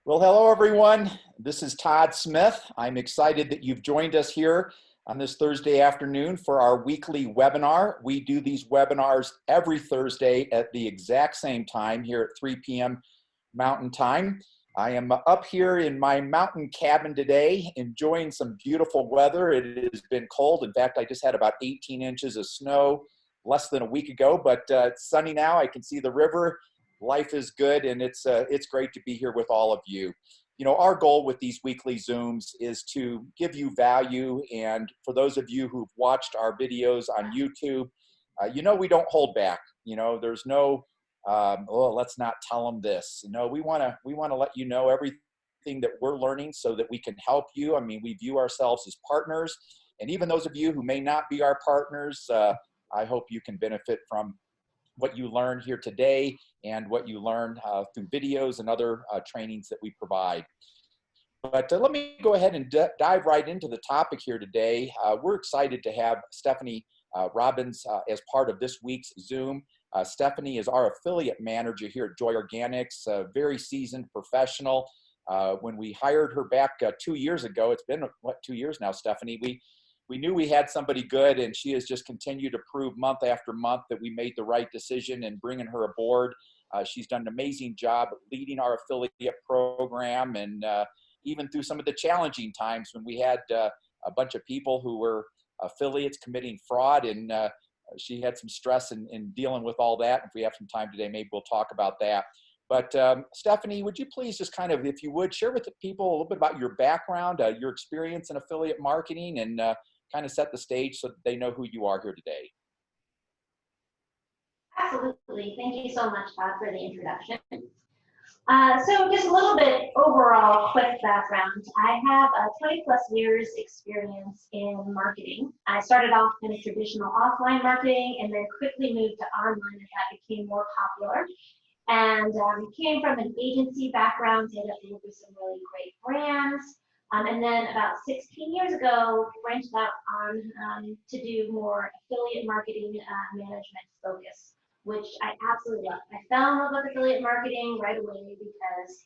Well, hello everyone. This is Todd Smith. I'm excited that you've joined us here on this Thursday afternoon for our weekly webinar. We do these webinars every Thursday at the exact same time here at 3 p.m. Mountain Time. I am up here in my mountain cabin today, enjoying some beautiful weather. It has been cold. In fact, I just had about 18 inches of snow less than a week ago, but it's sunny now. I can see the river. Life is good, and it's great to be here with all of you. You know, our goal with these weekly Zooms is to give you value, and for those of you who've watched our videos on YouTube, you know we don't hold back. You know, there's no, oh, let's not tell them this. No, we want to let you know everything that we're learning so that we can help you. I mean, we view ourselves as partners, and even those of you who may not be our partners, I hope you can benefit from what you learned here today and what you learned through videos and other trainings that we provide. But let me go ahead and dive right into the topic here today. We're excited to have Stephanie Robbins as part of this week's Zoom. Stephanie is our affiliate manager here at Joy Organics, a very seasoned professional. When we hired her back 2 years ago, it's been, what, 2 years now, Stephanie, we knew we had somebody good, and she has just continued to prove month after month that we made the right decision in bringing her aboard. She's done an amazing job leading our affiliate program, and even through some of the challenging times when we had a bunch of people who were affiliates committing fraud, and she had some stress in dealing with all that. If we have some time today, maybe we'll talk about that. But Stephanie, would you please just kind of, if you would, share with the people a little bit about your background, your experience in affiliate marketing, and kind of set the stage so that they know who you are here today. Absolutely. Thank you so much, Todd, for the introduction. So just a little bit overall quick background. I have 20 plus years experience in marketing. I started off in a traditional offline marketing and then quickly moved to online as that became more popular. And came from an agency background, did work with some really great brands. And then about 16 years ago, branched out on to do more affiliate marketing management focus, which I absolutely love. I fell in love with affiliate marketing right away because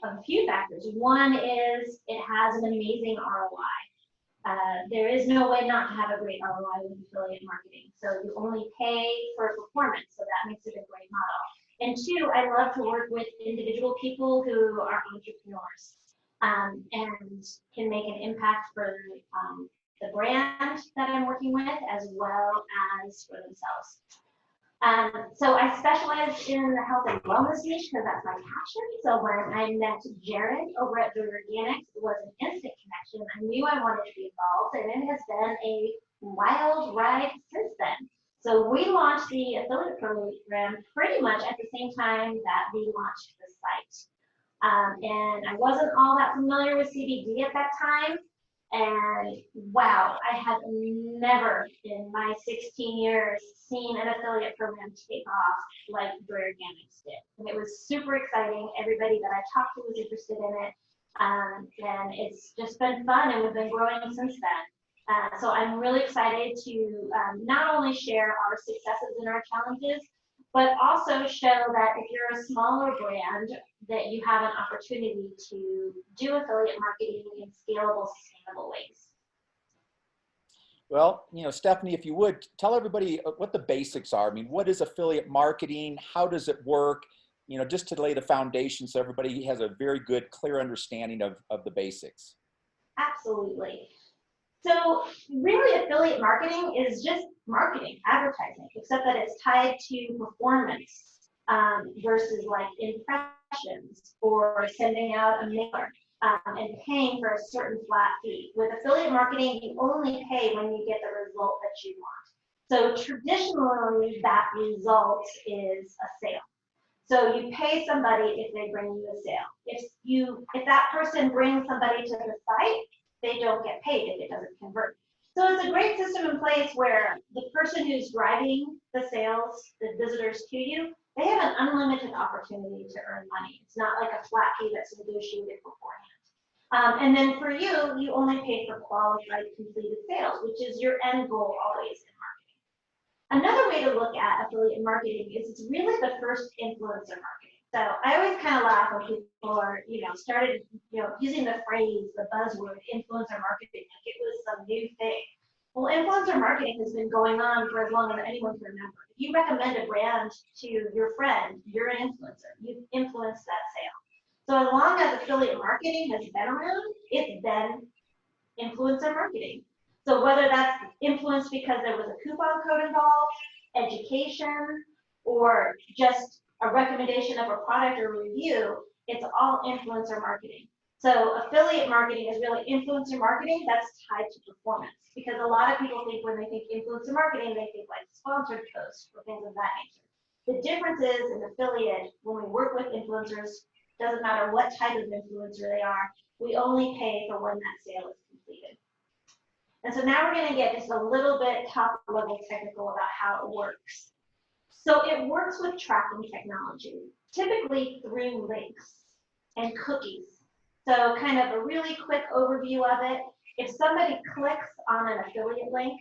of a few factors. One is it has an amazing ROI. There is no way not to have a great ROI with affiliate marketing. So you only pay for performance, so that makes it a great model. And two, I love to work with individual people who are entrepreneurs and can make an impact for the brand that I'm working with as well as for themselves. So I specialize in the health and wellness niche because that's my passion. So when I met Jared over at Joy Organics, it was an instant connection. I knew I wanted to be involved, and it has been a wild ride since then. So we launched the affiliate program pretty much at the same time that we launched the site. And I wasn't all that familiar with CBD at that time. And wow, I have never in my 16 years seen an affiliate program take off like Joy Organics did. And it was super exciting. Everybody that I talked to was interested in it. And it's just been fun, and we've been growing since then. So I'm really excited to not only share our successes and our challenges, but also show that if you're a smaller brand, that you have an opportunity to do affiliate marketing in scalable, sustainable ways. Well, you know, Stephanie, if you would, tell everybody what the basics are. I mean, what is affiliate marketing? How does it work? You know, just to lay the foundation so everybody has a very good, clear understanding of the basics. Absolutely. So really, affiliate marketing is just marketing, advertising, except that it's tied to performance versus like impressions or sending out a mailer and paying for a certain flat fee. With affiliate marketing, you only pay when you get the result that you want. So traditionally, that result is a sale. So you pay somebody if they bring you a sale. If that person brings somebody to the site, they don't get paid if it doesn't convert. So it's a great system in place where the person who's driving the sales, the visitors to you, they have an unlimited opportunity to earn money. It's not like a flat fee that's negotiated beforehand. And then for you, you only pay for qualified completed sales, which is your end goal always in marketing. Another way to look at affiliate marketing is it's really the first influencer marketing. So I always kind of laugh when people are, started, using the phrase, the buzzword, influencer marketing, like it was some new thing. Well, influencer marketing has been going on for as long as anyone can remember. If you recommend a brand to your friend, you're an influencer. You've influenced that sale. So as long as affiliate marketing has been around, it's been influencer marketing. So whether that's influence because there was a coupon code involved, education, or just a recommendation of a product or review, it's all influencer marketing. So affiliate marketing is really influencer marketing that's tied to performance, because a lot of people think when they think influencer marketing, they think like sponsored posts or things of that nature. The difference is in affiliate, when we work with influencers, doesn't matter what type of influencer they are, we only pay for when that sale is completed. And so now we're going to get just a little bit top level technical about how it works. So it works with tracking technology, typically through links and cookies. So kind of a really quick overview of it. If somebody clicks on an affiliate link,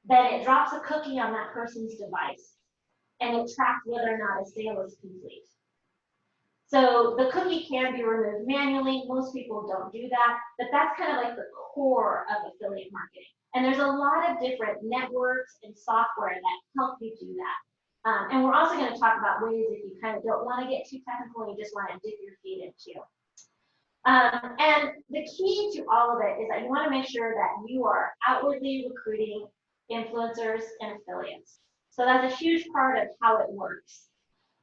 then it drops a cookie on that person's device, and it tracks whether or not a sale is complete. So the cookie can be removed manually. Most people don't do that, but that's kind of like the core of affiliate marketing. And there's a lot of different networks and software that help you do that. And we're also going to talk about ways if you kind of don't want to get too technical and you just want to dip your feet into. And the key to all of it is that you want to make sure that you are outwardly recruiting influencers and affiliates. So that's a huge part of how it works.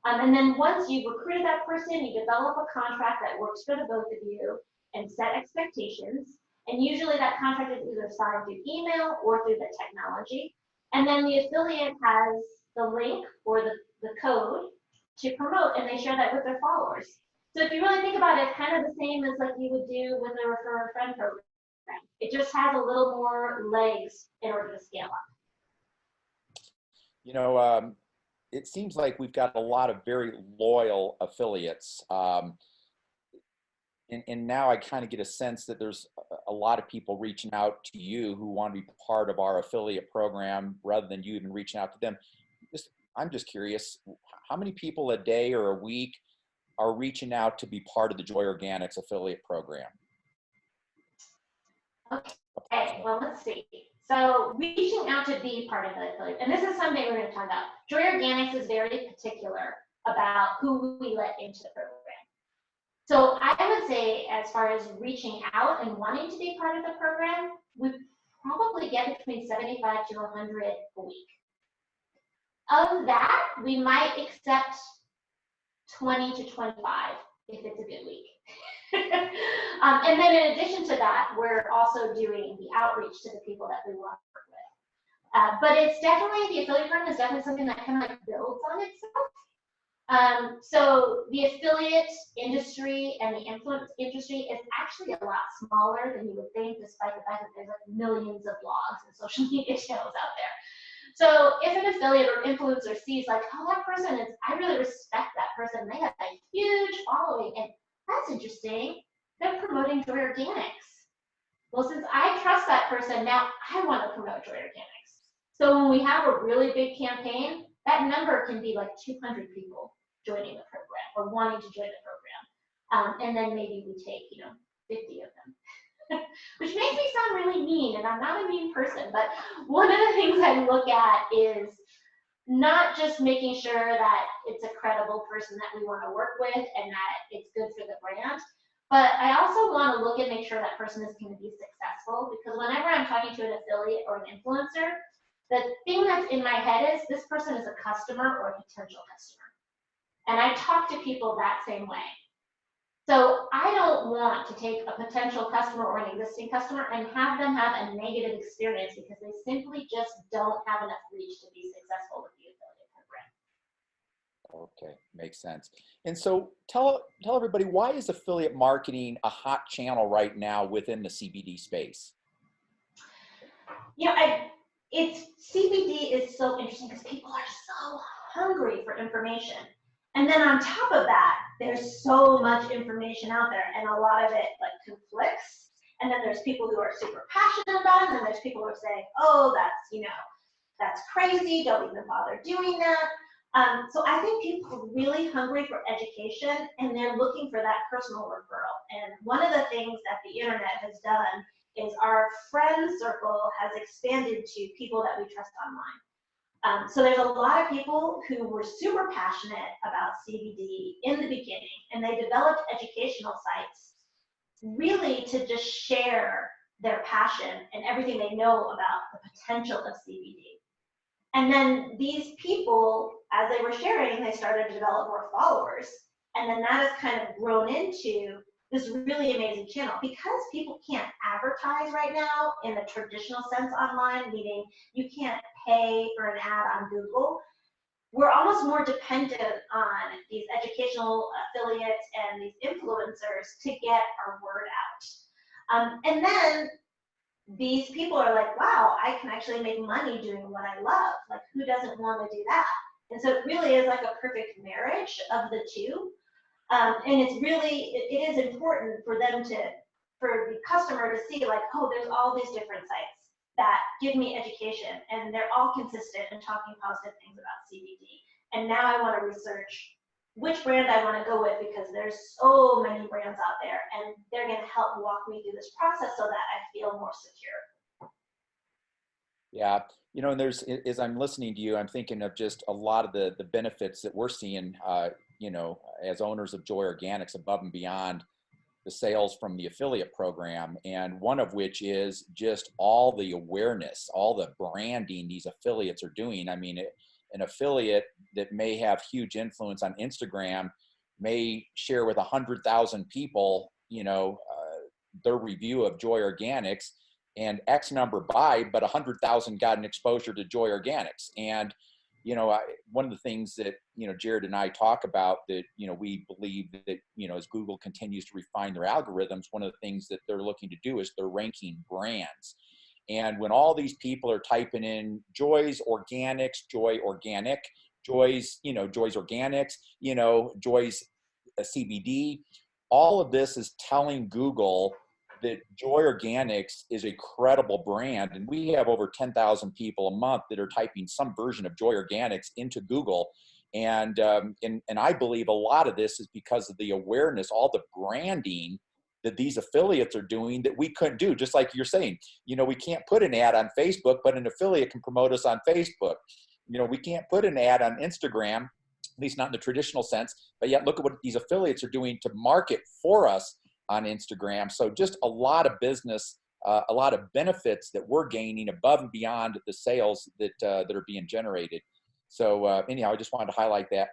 And then once you've recruited that person, you develop a contract that works for the both of you and set expectations. And usually that contract is either signed through email or through the technology. And then the affiliate has the link or the code to promote, and they share that with their followers. So if you really think about it, it's kind of the same as like you would do with a refer a friend program. It just has a little more legs in order to scale up. It seems like we've got a lot of very loyal affiliates. And now I kind of get a sense that there's a lot of people reaching out to you who want to be part of our affiliate program rather than you even reaching out to them. I'm just curious, how many people a day or a week are reaching out to be part of the Joy Organics affiliate program? Okay, well, let's see. So reaching out to be part of the affiliate, and this is something we're going to talk about. Joy Organics is very particular about who we let into the program. So I would say as far as reaching out and wanting to be part of the program, we probably get between 75 to 100 a week. Of that, we might accept 20 to 25 if it's a good week. And then in addition to that, we're also doing the outreach to the people that we want to work with. But it's definitely, the affiliate program is definitely something that kind of like builds on itself. So the affiliate industry and the influence industry is actually a lot smaller than you would think, despite the fact that there's like millions of blogs and social media channels out there. So if an affiliate or influencer sees like, oh, that person is, I really respect that person. They have a huge following, and that's interesting. They're promoting Joy Organics. Well, since I trust that person, now I want to promote Joy Organics. So when we have a really big campaign, that number can be like 200 people joining the program or wanting to join the program. And then maybe we take, 50 of them. Which makes me sound really mean, and I'm not a mean person, but one of the things I look at is not just making sure that it's a credible person that we want to work with and that it's good for the brand, but I also want to look and make sure that person is going to be successful, because whenever I'm talking to an affiliate or an influencer, the thing that's in my head is this person is a customer or a potential customer. And I talk to people that same way. So I don't want to take a potential customer or an existing customer and have them have a negative experience because they simply just don't have enough reach to be successful with the affiliate program. Okay, makes sense. And so tell everybody, why is affiliate marketing a hot channel right now within the CBD space? CBD is so interesting because people are so hungry for information. And then on top of that, there's so much information out there, and a lot of it like conflicts. And then there's people who are super passionate about it, and then there's people who are saying, oh, that's crazy, don't even bother doing that. So I think people are really hungry for education, and they're looking for that personal referral. And one of the things that the internet has done is our friend circle has expanded to people that we trust online. So there's a lot of people who were super passionate about CBD in the beginning, and they developed educational sites really to just share their passion and everything they know about the potential of CBD. And then these people, as they were sharing, they started to develop more followers. And then that has kind of grown into this really amazing channel. Because people can't advertise right now in the traditional sense online, meaning you can't pay for an ad on Google, we're almost more dependent on these educational affiliates and these influencers to get our word out. And then these people are like, wow, I can actually make money doing what I love. Like, who doesn't want to do that? And so it really is like a perfect marriage of the two. And it's really, it is important for them to, for the customer to see like, oh, there's all these different sites that give me education, and they're all consistent and talking positive things about CBD. And now I want to research which brand I want to go with, because there's so many brands out there, and they're going to help walk me through this process so that I feel more secure. Yeah, you know, and there's, as I'm listening to you, I'm thinking of just a lot of the benefits that we're seeing, you know, as owners of Joy Organics above and beyond the sales from the affiliate program. And one of which is just all the awareness, all the branding these affiliates are doing. I mean, an affiliate that may have huge influence on Instagram may share with 100,000 people, you know, their review of Joy Organics, and X number buy, but 100,000 got an exposure to Joy Organics. And, you know, one of the things that, you know, Jared and I talk about that, you know, we believe that, you know, as Google continues to refine their algorithms, one of the things that they're looking to do is they're ranking brands. And when all these people are typing in Joy's Organics, Joy Organic, Joy's, you know, Joy's Organics, you know, Joy's CBD, all of this is telling Google that Joy Organics is a credible brand. And we have over 10,000 people a month that are typing some version of Joy Organics into Google. And I believe a lot of this is because of the awareness, all the branding that these affiliates are doing that we couldn't do. Just like you're saying, you know, we can't put an ad on Facebook, but an affiliate can promote us on Facebook. You know, we can't put an ad on Instagram, at least not in the traditional sense, but yet look at what these affiliates are doing to market for us on Instagram. So just a lot of business, a lot of benefits that we're gaining above and beyond the sales that are being generated. So anyhow, I just wanted to highlight that.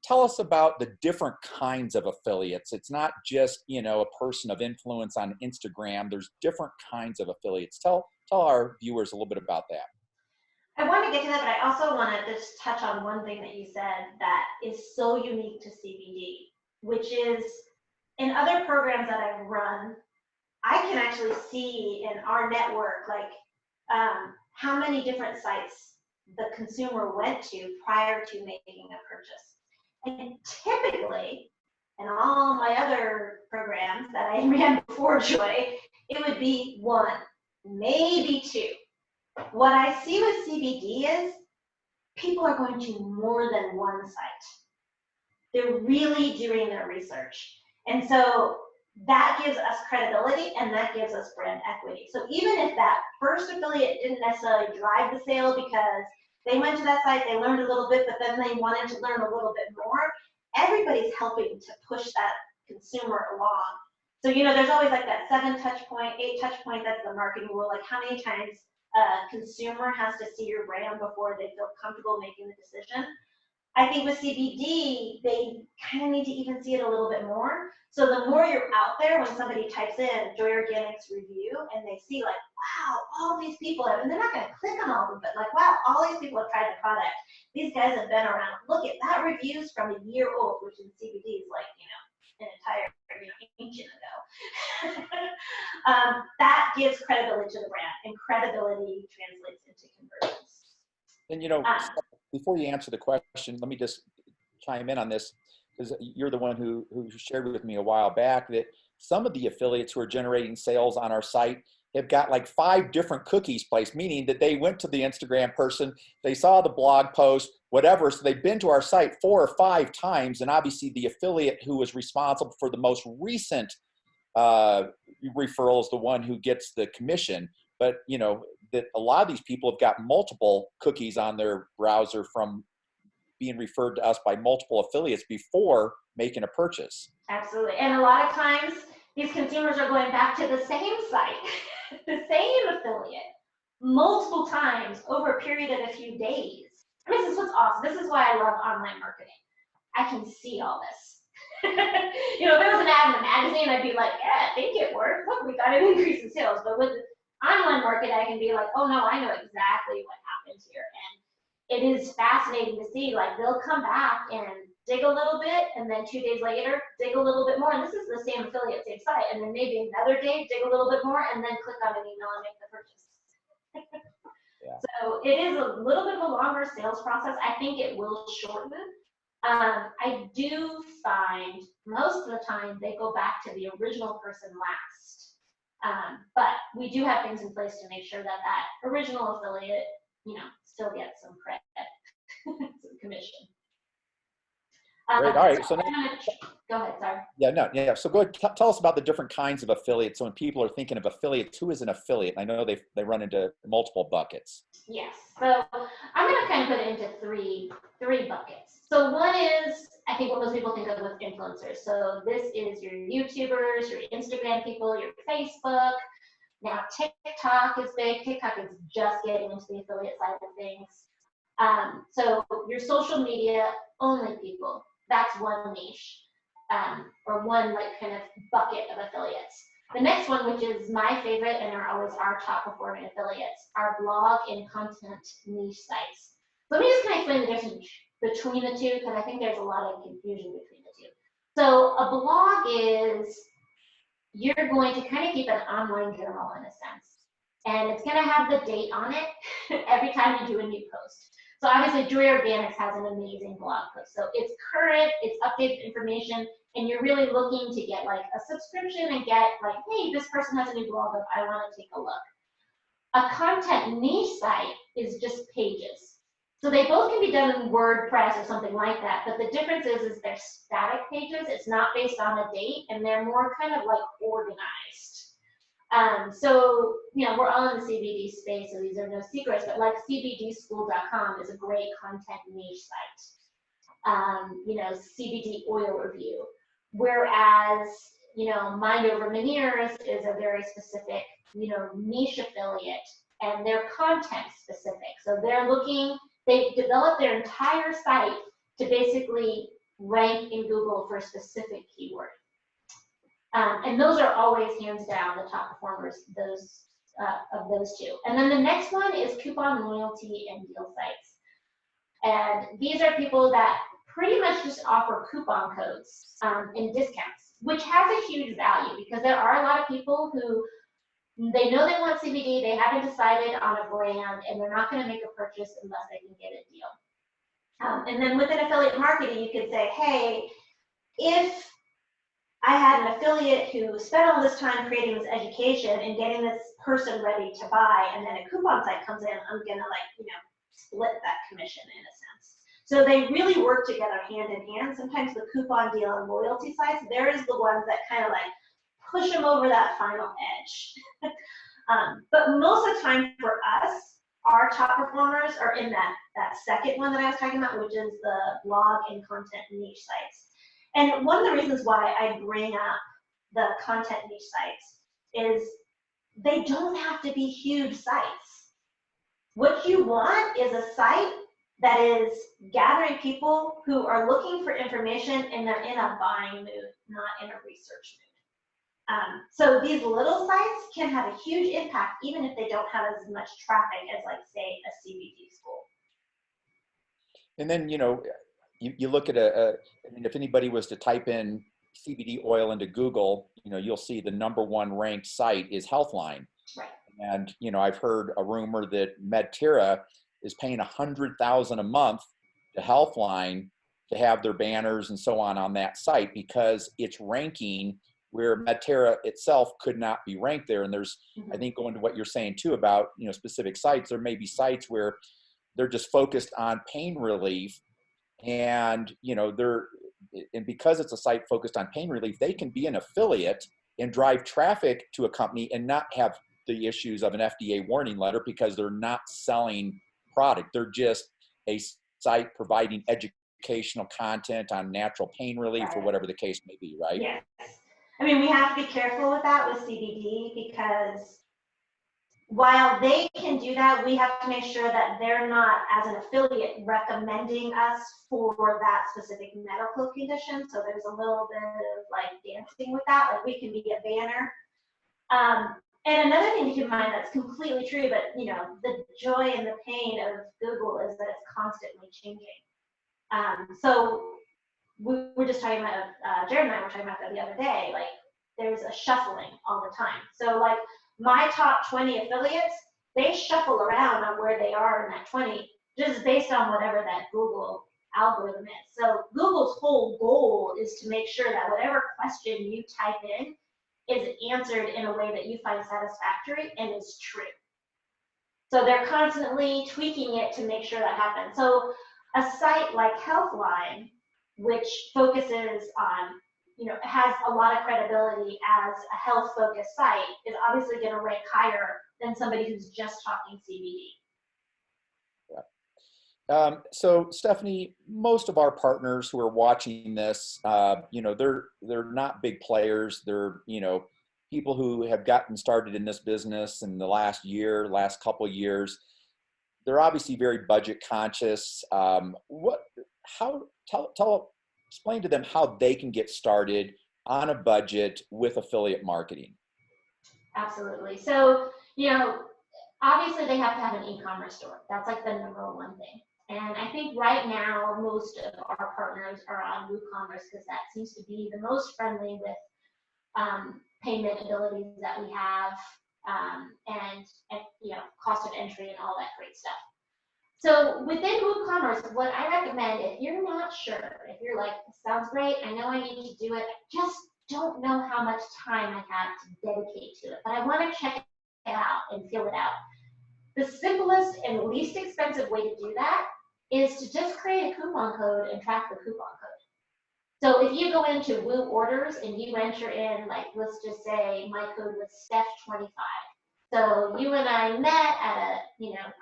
Tell us about the different kinds of affiliates. It's not just, you know, a person of influence on Instagram. There's different kinds of affiliates. Tell our viewers a little bit about that. I want to get to that, but I also want to just touch on one thing that you said that is so unique to CBD, which is in other programs that I've run, I can actually see in our network, like how many different sites the consumer went to prior to making a purchase. And typically, in all my other programs that I ran before Joy, it would be one, maybe two. What I see with CBD is people are going to more than one site. They're really doing their research. And so that gives us credibility, and that gives us brand equity. So even if that first affiliate didn't necessarily drive the sale because they went to that site, they learned a little bit, but then they wanted to learn a little bit more, everybody's helping to push that consumer along. So, you know, there's always like that 7 touch point, 8 touch point, that's the marketing rule, like how many times a consumer has to see your brand before they feel comfortable making the decision. I think with CBD, they kind of need to even see it a little bit more. So the more you're out there, when somebody types in Joy Organics review and they see like, wow, all these people have, and they're not going to click on all of them, but like, wow, all these people have tried the product. These guys have been around. Look at that, review's from a year old, which in CBD is like, you know, an entire, you know, ancient ago. That gives credibility to the brand, and credibility translates into conversions. And, you know, before you answer the question, let me just chime in on this, because you're the one who shared with me a while back that some of the affiliates who are generating sales on our site have got like 5 different cookies placed, meaning that they went to the Instagram person, they saw the blog post, whatever. So they've been to our site 4 or 5 times, and obviously the affiliate who was responsible for the most recent referral is the one who gets the commission. But you know that a lot of these people have got multiple cookies on their browser from being referred to us by multiple affiliates before making a purchase. Absolutely. And a lot of times these consumers are going back to the same site, the same affiliate, multiple times over a period of a few days. I mean, this is what's awesome. This is why I love online marketing. I can see all this. You know, if there was an ad in a magazine, I'd be like, yeah, I think it worked. Look, we got an increase in sales. But with online marketing, I can be like, oh no, I know exactly what happened here. And it is fascinating to see, like, they'll come back and dig a little bit, and then 2 days later, dig a little bit more. And this is the same affiliate, same site. And then maybe another day, dig a little bit more, and then click on an email and make the purchase. Yeah. So it is a little bit of a longer sales process. I think it will shorten. I do find most of the time they go back to the original person last. But we do have things in place to make sure that that original affiliate, you know, still gets some credit, some commission. Great. All right. So now, go ahead. Sorry. Yeah. So go ahead, tell us about the different kinds of affiliates. So when people are thinking of affiliates, who is an affiliate? I know they run into multiple buckets. Yes. So I'm going to kind of put it into three buckets. So one is, I think what most people think of with influencers. So this is your YouTubers, your Instagram people, your Facebook. Now TikTok is big. TikTok is just getting into the affiliate side of things. So your social media only people, that's one niche, or one like kind of bucket of affiliates. The next one, which is my favorite and are always our top performing affiliates, are blog and content niche sites. So let me just kind of explain the difference between the two, because I think there's a lot of confusion between the two. So a blog is, you're going to kind of keep an online journal in a sense. And it's going to have the date on it every time you do a new post. So obviously Joy Organics has an amazing blog post. So it's current, it's updated information, and you're really looking to get like a subscription and get like, hey, this person has a new blog up, I want to take a look. A content niche site is just pages. So they both can be done in WordPress or something like that, but the difference is they're static pages. It's not based on a date, and they're more kind of like organized. So, you know, we're all in the CBD space, so these are no secrets, but like CBDschool.com is a great content niche site. You know, CBD oil review. Whereas, you know, Mind Over Veneers is a very specific, you know, niche affiliate, and they're content specific. So they're looking, they develop their entire site to basically rank in Google for a specific keyword. And those are always hands down the top performers, those of those two. And then the next one is coupon loyalty and deal sites. And these are people that pretty much just offer coupon codes and discounts, which has a huge value because there are a lot of people who they know they want CBD, they haven't decided on a brand, and they're not going to make a purchase unless they can get a deal. And then within affiliate marketing, you could say, hey, if I had an affiliate who spent all this time creating this education and getting this person ready to buy, and then a coupon site comes in, I'm gonna like, you know, split that commission in a sense. So they really work together hand in hand. Sometimes the coupon deal and loyalty sites, there is the ones that kind of like push them over that final edge. But most of the time for us, our top performers are in that second one that I was talking about, which is the blog and content niche sites. And one of the reasons why I bring up the content niche sites is they don't have to be huge sites. What you want is a site that is gathering people who are looking for information and they're in a buying mood, not in a research mood. So these little sites can have a huge impact even if they don't have as much traffic as, like, say, a CBD school. And then, you know, you look at I mean, if anybody was to type in CBD oil into Google, you know, you'll see the #1 ranked site is Healthline. Right. And, you know, I've heard a rumor that Medterra is paying $100,000 a month to Healthline to have their banners and so on that site because it's ranking where Medterra itself could not be ranked there. And there's, I think, going to what you're saying too about, you know, specific sites, there may be sites where they're just focused on pain relief. And, and because it's a site focused on pain relief, they can be an affiliate and drive traffic to a company and not have the issues of an FDA warning letter because they're not selling product. They're just a site providing educational content on natural pain relief or whatever the case may be, right? Yes. I mean, we have to be careful with that with CBD because while they can do that, we have to make sure that they're not, as an affiliate, recommending us for that specific medical condition. So there's a little bit of like dancing with that. Like we can be a banner. And another thing to keep in mind that's completely true, but the joy and the pain of Google is that it's constantly changing. So we were just talking about, Jared and I were talking about that the other day, like there's a shuffling all the time. So like my top 20 affiliates, they shuffle around on where they are in that 20, just based on whatever that Google algorithm is. So Google's whole goal is to make sure that whatever question you type in is answered in a way that you find satisfactory and is true. So they're constantly tweaking it to make sure that happens. So a site like Healthline, which focuses on, has a lot of credibility as a health-focused site, is obviously going to rank higher than somebody who's just talking CBD. So Stephanie, most of our partners who are watching this, they're not big players. They're, people who have gotten started in this business in the last couple of years. They're obviously very budget conscious. Explain to them how they can get started on a budget with affiliate marketing. Absolutely. So, obviously they have to have an e-commerce store. That's like the #1 thing. And I think right now, most of our partners are on WooCommerce because that seems to be the most friendly with payment abilities that we have, and cost of entry and all that great stuff. So within WooCommerce, what I recommend, if you're not sure, if you're like, this sounds great, I know I need to do it, I just don't know how much time I have to dedicate to it, but I want to check it out and feel it out. The simplest and least expensive way to do that is to just create a coupon code and track the coupon code. So if you go into Woo Orders and you enter in, like, let's just say my code was Steph25. So you and I met at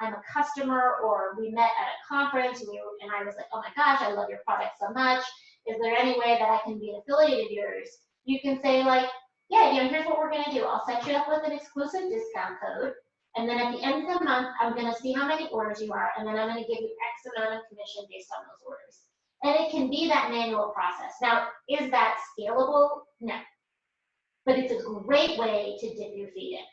I'm a customer, or we met at a conference, and I was like, oh my gosh, I love your product so much. Is there any way that I can be an affiliate of yours? You can say like, yeah, here's what we're gonna do. I'll set you up with an exclusive discount code. And then at the end of the month, I'm gonna see how many orders you are, and then I'm gonna give you X amount of commission based on those orders. And it can be that manual process. Now, is that scalable? No. But it's a great way to dip your feet in.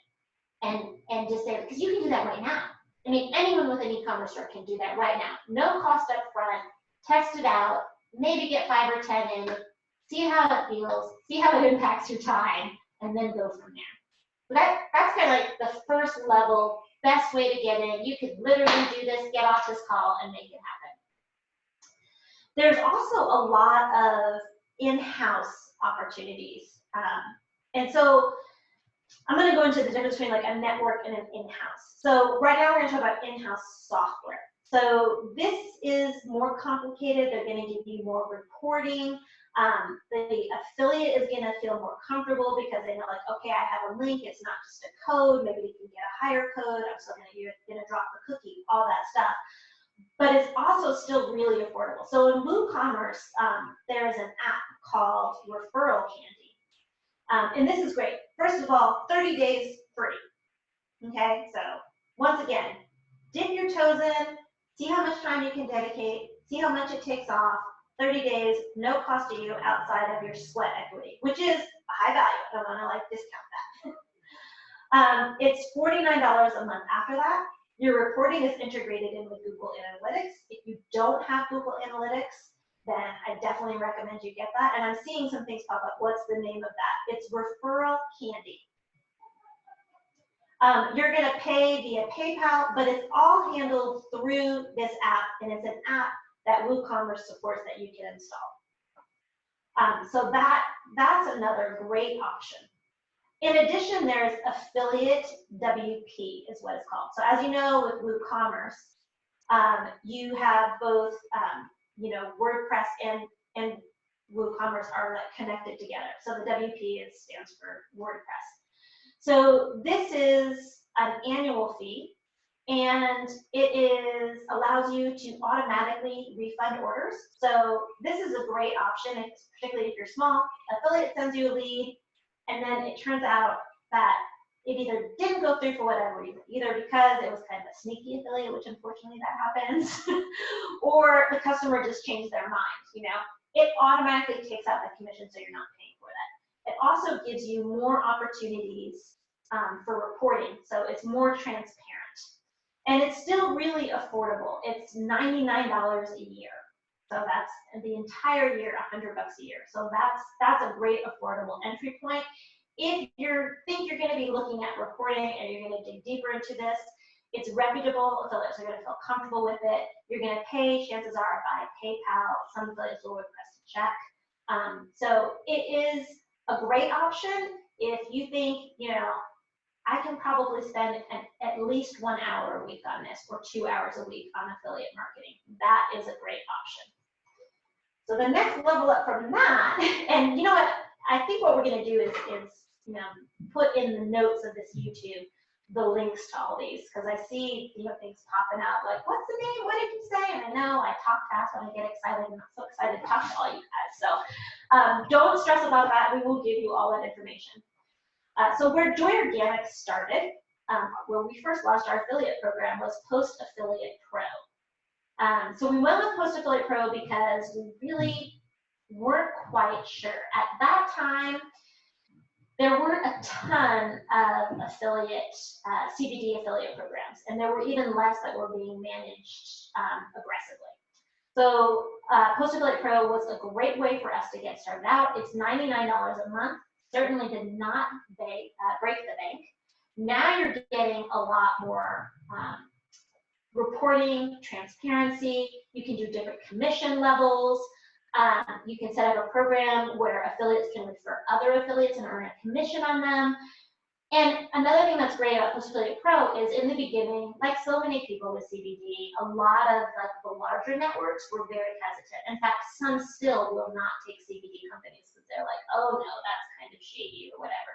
And just say, because you can do that right now. I mean, anyone with an e-commerce store can do that right now. No cost up front, test it out, maybe get 5 or 10 in, see how it feels, see how it impacts your time, and then go from there. So that's kind of like the first level, best way to get in. You could literally do this, get off this call, and make it happen. There's also a lot of in-house opportunities. And so I'm going to go into the difference between like a network and an in-house. So right now we're going to talk about in-house software. So this is more complicated. They're going to give you more reporting. The affiliate is going to feel more comfortable because they know, like, okay, I have a link. It's not just a code. Maybe you can get a higher code. I'm still going to drop the cookie, all that stuff. But it's also still really affordable. So in WooCommerce, there is an app called Referral Candy. And this is great. First of all, 30 days free. Okay, so once again, dip your toes in, see how much time you can dedicate, see how much it takes off. 30 days, no cost to you outside of your sweat equity, which is a high value. I don't want to like discount that. It's $49 a month after that. Your reporting is integrated in with Google Analytics. If you don't have Google Analytics, then I definitely recommend you get that. And I'm seeing some things pop up. What's the name of that? It's Referral Candy. You're going to pay via PayPal, but it's all handled through this app, and it's an app that WooCommerce supports that you can install. So that's another great option. In addition, there's Affiliate WP is what it's called. So as you know, with WooCommerce, You have both, you know, WordPress and WooCommerce are like connected together. So the WP stands for WordPress. So this is an annual fee, and it allows you to automatically refund orders. So this is a great option, particularly if you're small. Affiliate sends you a lead, and then it turns out that it either didn't go through for whatever reason, either because it was kind of a sneaky affiliate, which unfortunately that happens, or the customer just changed their mind, you know. It automatically takes out the commission, so you're not paying for that. It also gives you more opportunities for reporting, so it's more transparent. And it's still really affordable. It's $99 a year. So that's the entire year, $100 a year. So that's a great affordable entry point. If you think you're going to be looking at reporting and you're going to dig deeper into this, it's reputable. Affiliates are going to feel comfortable with it. You're going to pay, chances are, by PayPal. Some affiliates will request a check. So it is a great option if you think, you know, I can probably spend at least 1 hour a week on this, or 2 hours a week on affiliate marketing. That is a great option. So the next level up from that, and you know what, I think what we're going to do is you know, put in the notes of this YouTube the links to all these, because I see, you know, things popping up like, what's the name? What did you say? And I know I talk fast when I get excited, and I'm so excited to talk to all you guys. So don't stress about that. We will give you all that information. So where Joy Organic started, where we first launched our affiliate program, was Post Affiliate Pro. So we went with Post Affiliate Pro because we really weren't quite sure. At that time, there weren't a ton of affiliate, CBD affiliate programs, and there were even less that were being managed aggressively. So Post Affiliate Pro was a great way for us to get started out. It's $99 a month. Certainly did not break the bank. Now you're getting a lot more reporting, transparency. You can do different commission levels. You can set up a program where affiliates can refer other affiliates and earn a commission on them. And another thing that's great about Post Affiliate Pro is, in the beginning, like so many people with CBD, a lot of like the larger networks were very hesitant. In fact, some still will not take CBD companies because they're like, oh no, that's kind of shady or whatever.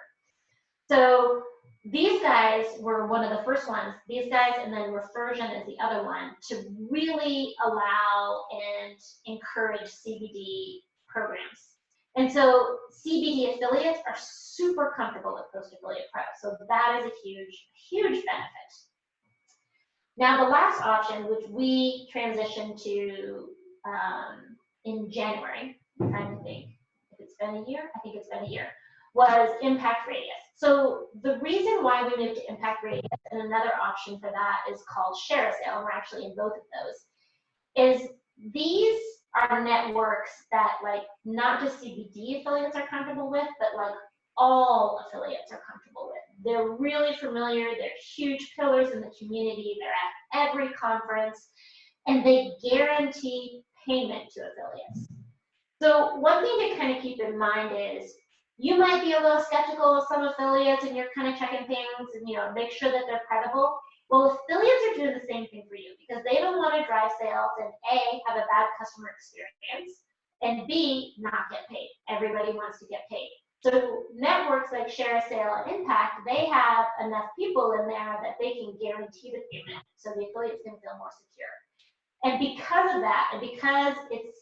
So these guys were one of the first ones, these guys, and then Refersion is the other one, to really allow and encourage CBD programs. And so CBD affiliates are super comfortable with Post Affiliate Pro. So that is a huge, huge benefit. Now the last option, which we transitioned to in January, I'm trying to think if it's been a year, I think it's been a year, was Impact Radius. So the reason why we moved to Impact Radius, and another option for that is called Share a Sale, and we're actually in both of those, is these are networks that, like, not just CBD affiliates are comfortable with, but like all affiliates are comfortable with. They're really familiar, they're huge pillars in the community, they're at every conference, and they guarantee payment to affiliates. So one thing to kind of keep in mind is, you might be a little skeptical of some affiliates and you're kind of checking things and, you know, make sure that they're credible. Well, affiliates are doing the same thing for you, because they don't want to drive sales and A, have a bad customer experience, and B, not get paid. Everybody wants to get paid. So networks like Share a Sale and Impact, they have enough people in there that they can guarantee the payment, so the affiliates can feel more secure. And because of that, and because it's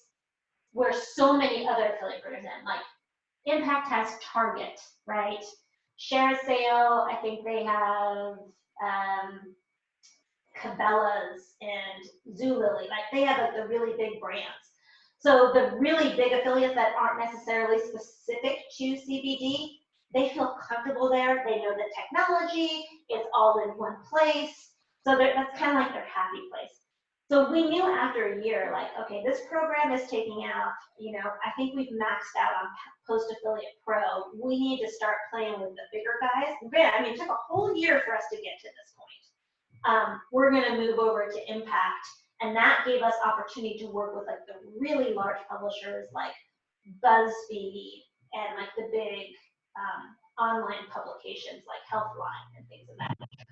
where so many other affiliate programs in, like Impact has Target, right? Share a Sale, I think they have Cabela's and Zulily, like they have like the really big brands. So the really big affiliates that aren't necessarily specific to CBD, they feel comfortable there. They know the technology, it's all in one place. So that's kind of like their happy place. So we knew after a year, like, okay, this program is taking out, you know, I think we've maxed out on Post Affiliate Pro. We need to start playing with the bigger guys. I mean, it took a whole year for us to get to this point. We're going to move over to Impact, and that gave us opportunity to work with like the really large publishers like BuzzFeed and like the big online publications like Healthline and things of that nature.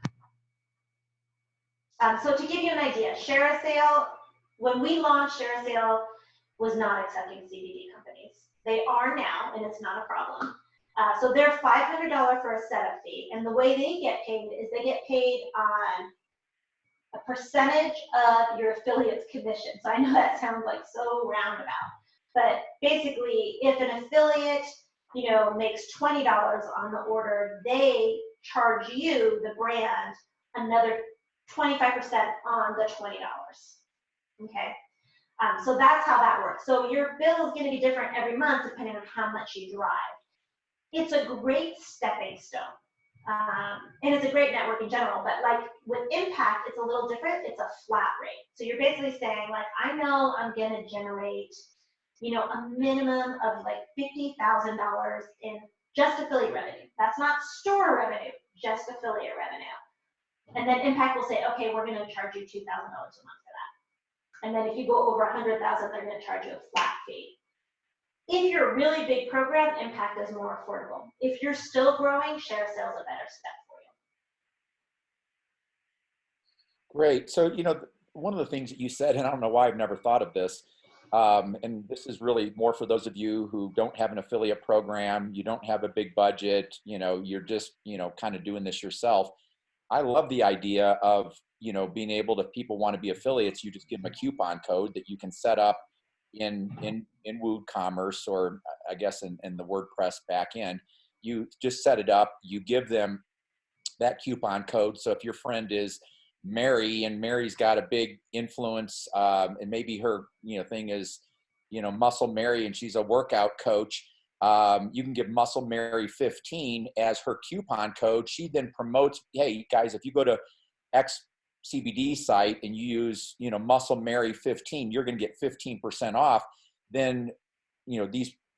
So to give you an idea, ShareASale, when we launched, ShareASale was not accepting CBD companies. They are now, and it's not a problem. So they're $500 for a setup fee, and the way they get paid is they get paid on a percentage of your affiliate's commission. So I know that sounds like so roundabout, but basically, if an affiliate, makes $20 on the order, they charge you, the brand, another 25% on the $20. Okay. So that's how that works. So your bill is going to be different every month depending on how much you drive. It's a great stepping stone. And it's a great network in general, but like with Impact, it's a little different. It's a flat rate. So you're basically saying, like, I know I'm going to generate, a minimum of like $50,000 in just affiliate revenue. That's not store revenue, just affiliate revenue. And then Impact will say, okay, we're going to charge you $2,000 a month for that. And then if you go over 100,000, they're going to charge you a flat fee. If you're a really big program, Impact is more affordable. If you're still growing, ShareASale is a better step for you. Great. So, one of the things that you said, and I don't know why I've never thought of this, and this is really more for those of you who don't have an affiliate program, you don't have a big budget, you're just, kind of doing this yourself. I love the idea of, being able to, if people want to be affiliates, you just give them a coupon code that you can set up in WooCommerce, or I guess in the WordPress backend. You just set it up, you give them that coupon code. So if your friend is Mary and Mary's got a big influence, and maybe her, thing is, Muscle Mary, and she's a workout coach, you can give Muscle Mary 15 as her coupon code. She then promotes, hey guys, if you go to X CBD site and you use, Muscle Mary 15, you're going to get 15% off. Then,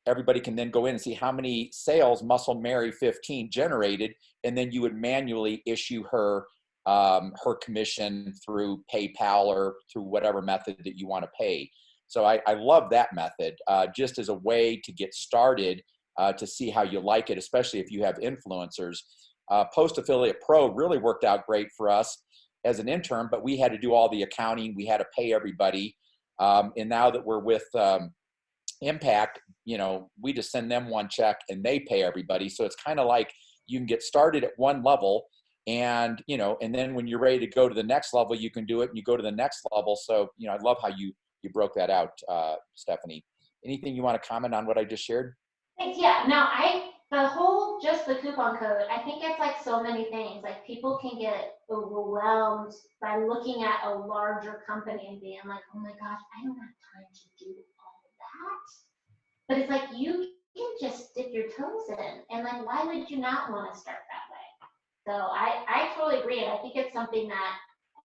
everybody can then go in and see how many sales Muscle Mary 15 generated, and then you would manually issue her her commission through PayPal or through whatever method that you want to pay. So I love that method, just as a way to get started, to see how you like it, especially if you have influencers. Post Affiliate Pro really worked out great for us as an intern, but we had to do all the accounting. We had to pay everybody. And now that we're with Impact, we just send them one check and they pay everybody. So it's kind of like you can get started at one level, and, and then when you're ready to go to the next level, you can do it and you go to the next level. So, I love how you broke that out, Stephanie. Anything you want to comment on what I just shared? Thanks. Yeah, no, just the coupon code, I think it's like so many things. Like, people can get overwhelmed by looking at a larger company and being like, oh my gosh, I don't have time to do all that. But it's like, you can just dip your toes in, and like, why would you not want to start that way? So I totally agree, and I think it's something that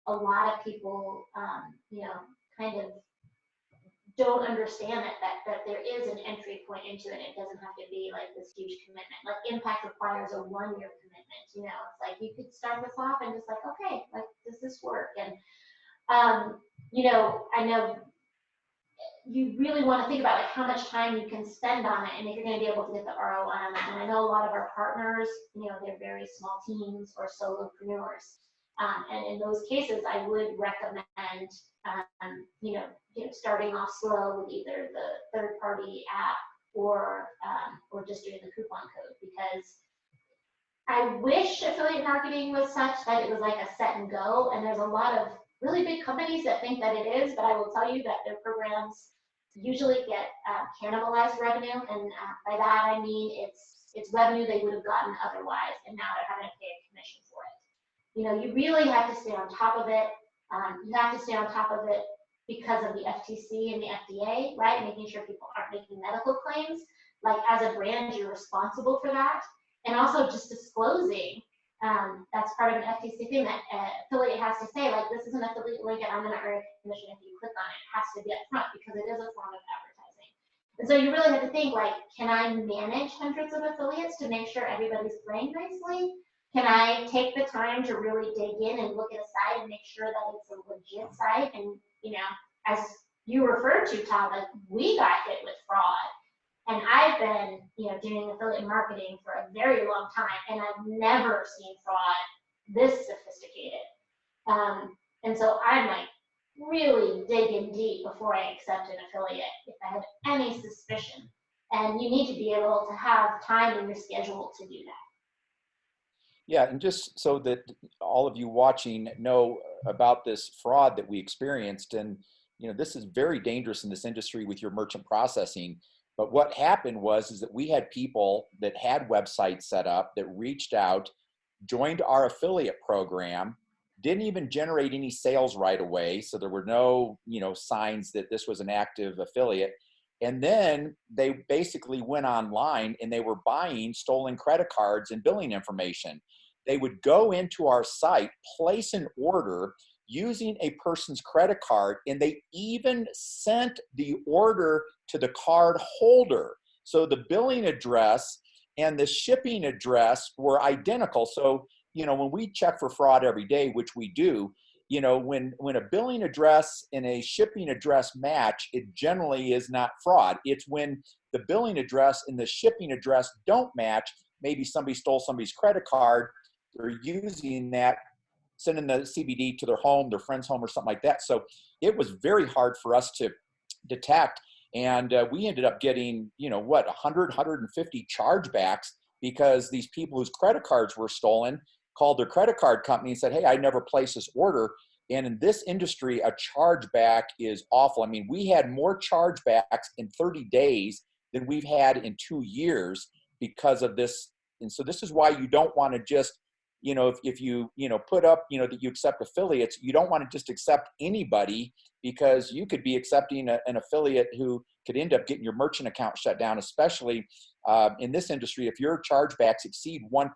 a lot of people, kind of don't understand that there is an entry point into it. It doesn't have to be like this huge commitment. Like, Impact requires a 1-year commitment. It's like you could start this off and just like, okay, like, does this work? And I know you really want to think about like how much time you can spend on it, and if you're going to be able to get the ROI on it. And I know a lot of our partners, they're very small teams or solopreneurs. And in those cases, I would recommend, starting off slow with either the third-party app or just doing the coupon code, because I wish affiliate marketing was such that it was like a set and go. And there's a lot of really big companies that think that it is, but I will tell you that their programs usually get cannibalized revenue, and by that I mean it's revenue they would have gotten otherwise, and now they're having to pay a commission for it. You really have to stay on top of it. You have to stay on top of it because of the FTC and the FDA, right? Making sure people aren't making medical claims. Like, as a brand, you're responsible for that. And also just disclosing, that's part of an FTC thing that affiliate has to say, like, this is an affiliate link and I'm going to earn a commission if you click on it. It has to be up front because it is a form of advertising. And so you really have to think, like, can I manage hundreds of affiliates to make sure everybody's playing nicely? Can I take the time to really dig in and look at a site and make sure that it's a legit site? And, as you referred to, Todd, like, we got hit with fraud. And I've been, doing affiliate marketing for a very long time, and I've never seen fraud this sophisticated. And so I'm like really digging deep before I accept an affiliate if I have any suspicion. And you need to be able to have time in your schedule to do that. Yeah, and just so that all of you watching know about this fraud that we experienced, and this is very dangerous in this industry with your merchant processing. But what happened is that we had people that had websites set up that reached out, joined our affiliate program, didn't even generate any sales right away, so there were no signs that this was an active affiliate. And then they basically went online and they were buying stolen credit cards and billing information. They would go into our site, place an order using a person's credit card, and they even sent the order to the card holder. So the billing address and the shipping address were identical. So, when we check for fraud every day, which we do, when a billing address and a shipping address match, it generally is not fraud. It's when the billing address and the shipping address don't match. Maybe somebody stole somebody's credit card. They're using that, sending the CBD to their home, their friend's home, or something like that. So it was very hard for us to detect. And we ended up getting, 100, 150 chargebacks because these people whose credit cards were stolen called their credit card company and said, hey, I never placed this order. And in this industry, a chargeback is awful. I mean, we had more chargebacks in 30 days than we've had in 2 years because of this. And so this is why you don't want to just, if you, put up, that you accept affiliates, you don't want to just accept anybody, because you could be accepting an affiliate who could end up getting your merchant account shut down, especially in this industry. If your chargebacks exceed 1%,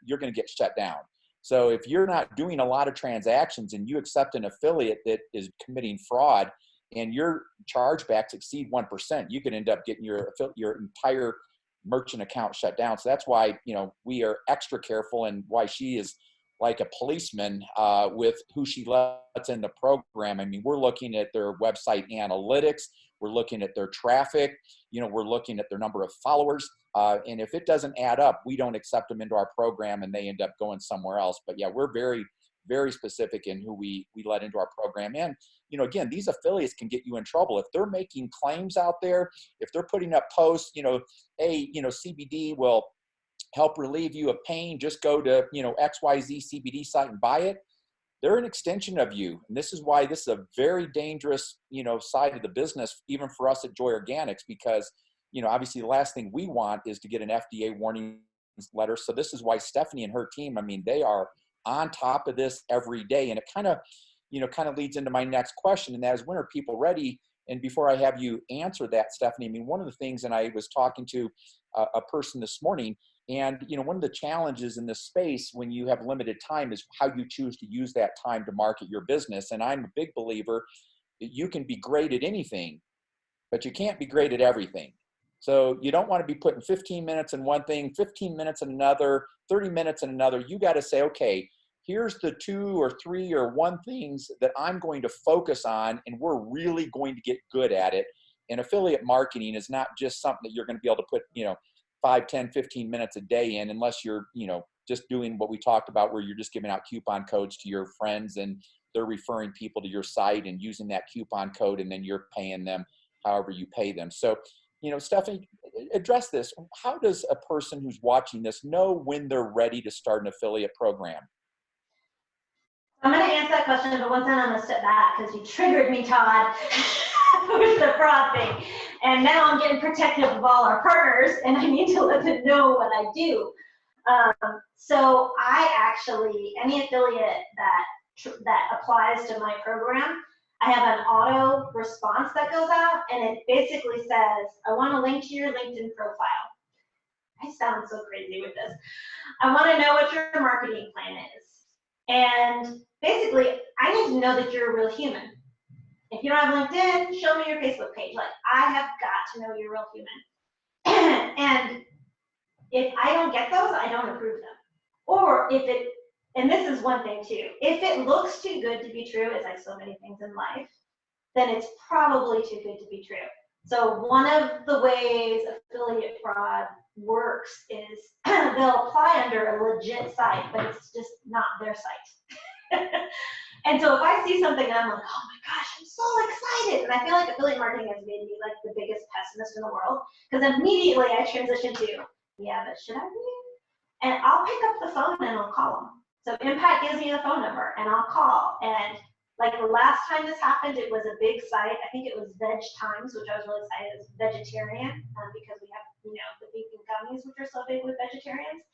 you're going to get shut down. So if you're not doing a lot of transactions and you accept an affiliate that is committing fraud and your chargebacks exceed 1%, you could end up getting your entire merchant account shut down. So that's why, we are extra careful, and why she is like a policeman with who she lets in the program. I mean, we're looking at their website analytics. We're looking at their traffic. We're looking at their number of followers. And if it doesn't add up, we don't accept them into our program and they end up going somewhere else. But yeah, we're very, very specific in who we let into our program. And, again, these affiliates can get you in trouble. If they're making claims out there, if they're putting up posts, hey, CBD will help relieve you of pain, just go to, XYZ CBD site and buy it. They're an extension of you. And this is why this is a very dangerous, side of the business, even for us at Joy Organics, because, obviously the last thing we want is to get an FDA warning letter. So this is why Stephanie and her team, I mean, they are on top of this every day. And it kind of leads into my next question. And that is, when are people ready? And before I have you answer that, Stephanie, I mean, one of the things, and I was talking to a person this morning, and, one of the challenges in this space when you have limited time is how you choose to use that time to market your business. And I'm a big believer that you can be great at anything, but you can't be great at everything. So you don't want to be putting 15 minutes in one thing, 15 minutes in another, 30 minutes in another. You got to say, okay, here's the 2 or 3 or 1 things that I'm going to focus on, and we're really going to get good at it. And affiliate marketing is not just something that you're going to be able to put, 5, 10, 15 minutes a day in, unless you're, just doing what we talked about, where you're just giving out coupon codes to your friends and they're referring people to your site and using that coupon code, and then you're paying them however you pay them. So, Stephanie, address this. How does a person who's watching this know when they're ready to start an affiliate program? I'm going to answer that question, but once I'm going to step back because you triggered me, Todd, with the fraud thing. And now I'm getting protective of all our partners, and I need to let them know what I do. So I actually, any affiliate that applies to my program, I have an auto response that goes out, and it basically says, I want to link to your LinkedIn profile. I sound so crazy with this. I want to know what your marketing plan is. And basically, I need to know that you're a real human. If you don't have LinkedIn, show me your Facebook page. Like, I have got to know you're a real human. And if I don't get those, I don't approve them. Or if it, and this is one thing too, if it looks too good to be true, it's like so many things in life, then it's probably too good to be true. So one of the ways affiliate fraud works is they'll apply under a legit site, but it's just not their site. And so if I see something and I'm like, oh my gosh, I'm so excited. And I feel like affiliate marketing has made me like the biggest pessimist in the world, because immediately I transition to, yeah, but should I be? And I'll pick up the phone and I'll call them. So Impact gives me the phone number and I'll call. And like the last time this happened, it was a big site. I think it was Veg Times, which I was really excited. It was vegetarian, because we have, the vegan gummies, which are so big with vegetarians.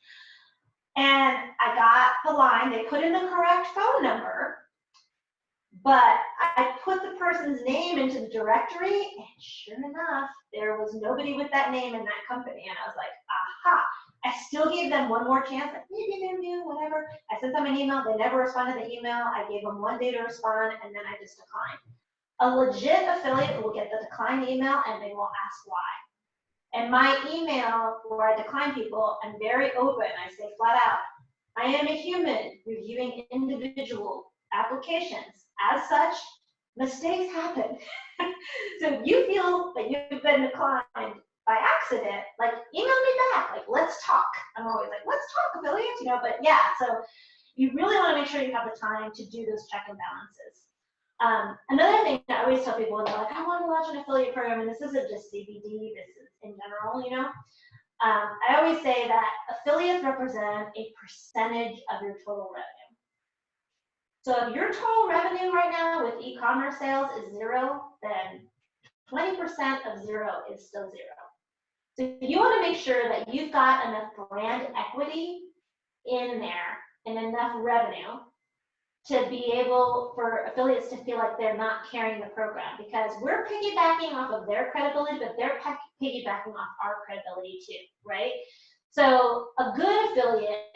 And I got the line. They put in the correct phone number, but I put the person's name into the directory, and sure enough, there was nobody with that name in that company. And I was like, aha. I still gave them one more chance, like maybe they're new, whatever. I sent them an email. They never responded to the email. I gave them one day to respond, and then I just declined. A legit affiliate will get the declined email, and they will ask why. And my email, where I decline people, I'm very open. I say flat out, I am a human reviewing individual applications. As such, mistakes happen. So if you feel that you've been declined by accident, like email me back, like let's talk. I'm always like, let's talk, affiliates, but yeah, so you really want to make sure you have the time to do those check and balances. Another thing that I always tell people, they're like, I want to launch an affiliate program, and this isn't just CBD, this is in general, I always say that affiliates represent a percentage of your total revenue. So if your total revenue right now with e-commerce sales is 0, then 20% of 0 is still 0. So you want to make sure that you've got enough brand equity in there and enough revenue to be able for affiliates to feel like they're not carrying the program, because we're piggybacking off of their credibility, but they're piggybacking off our credibility too, right? So a good affiliate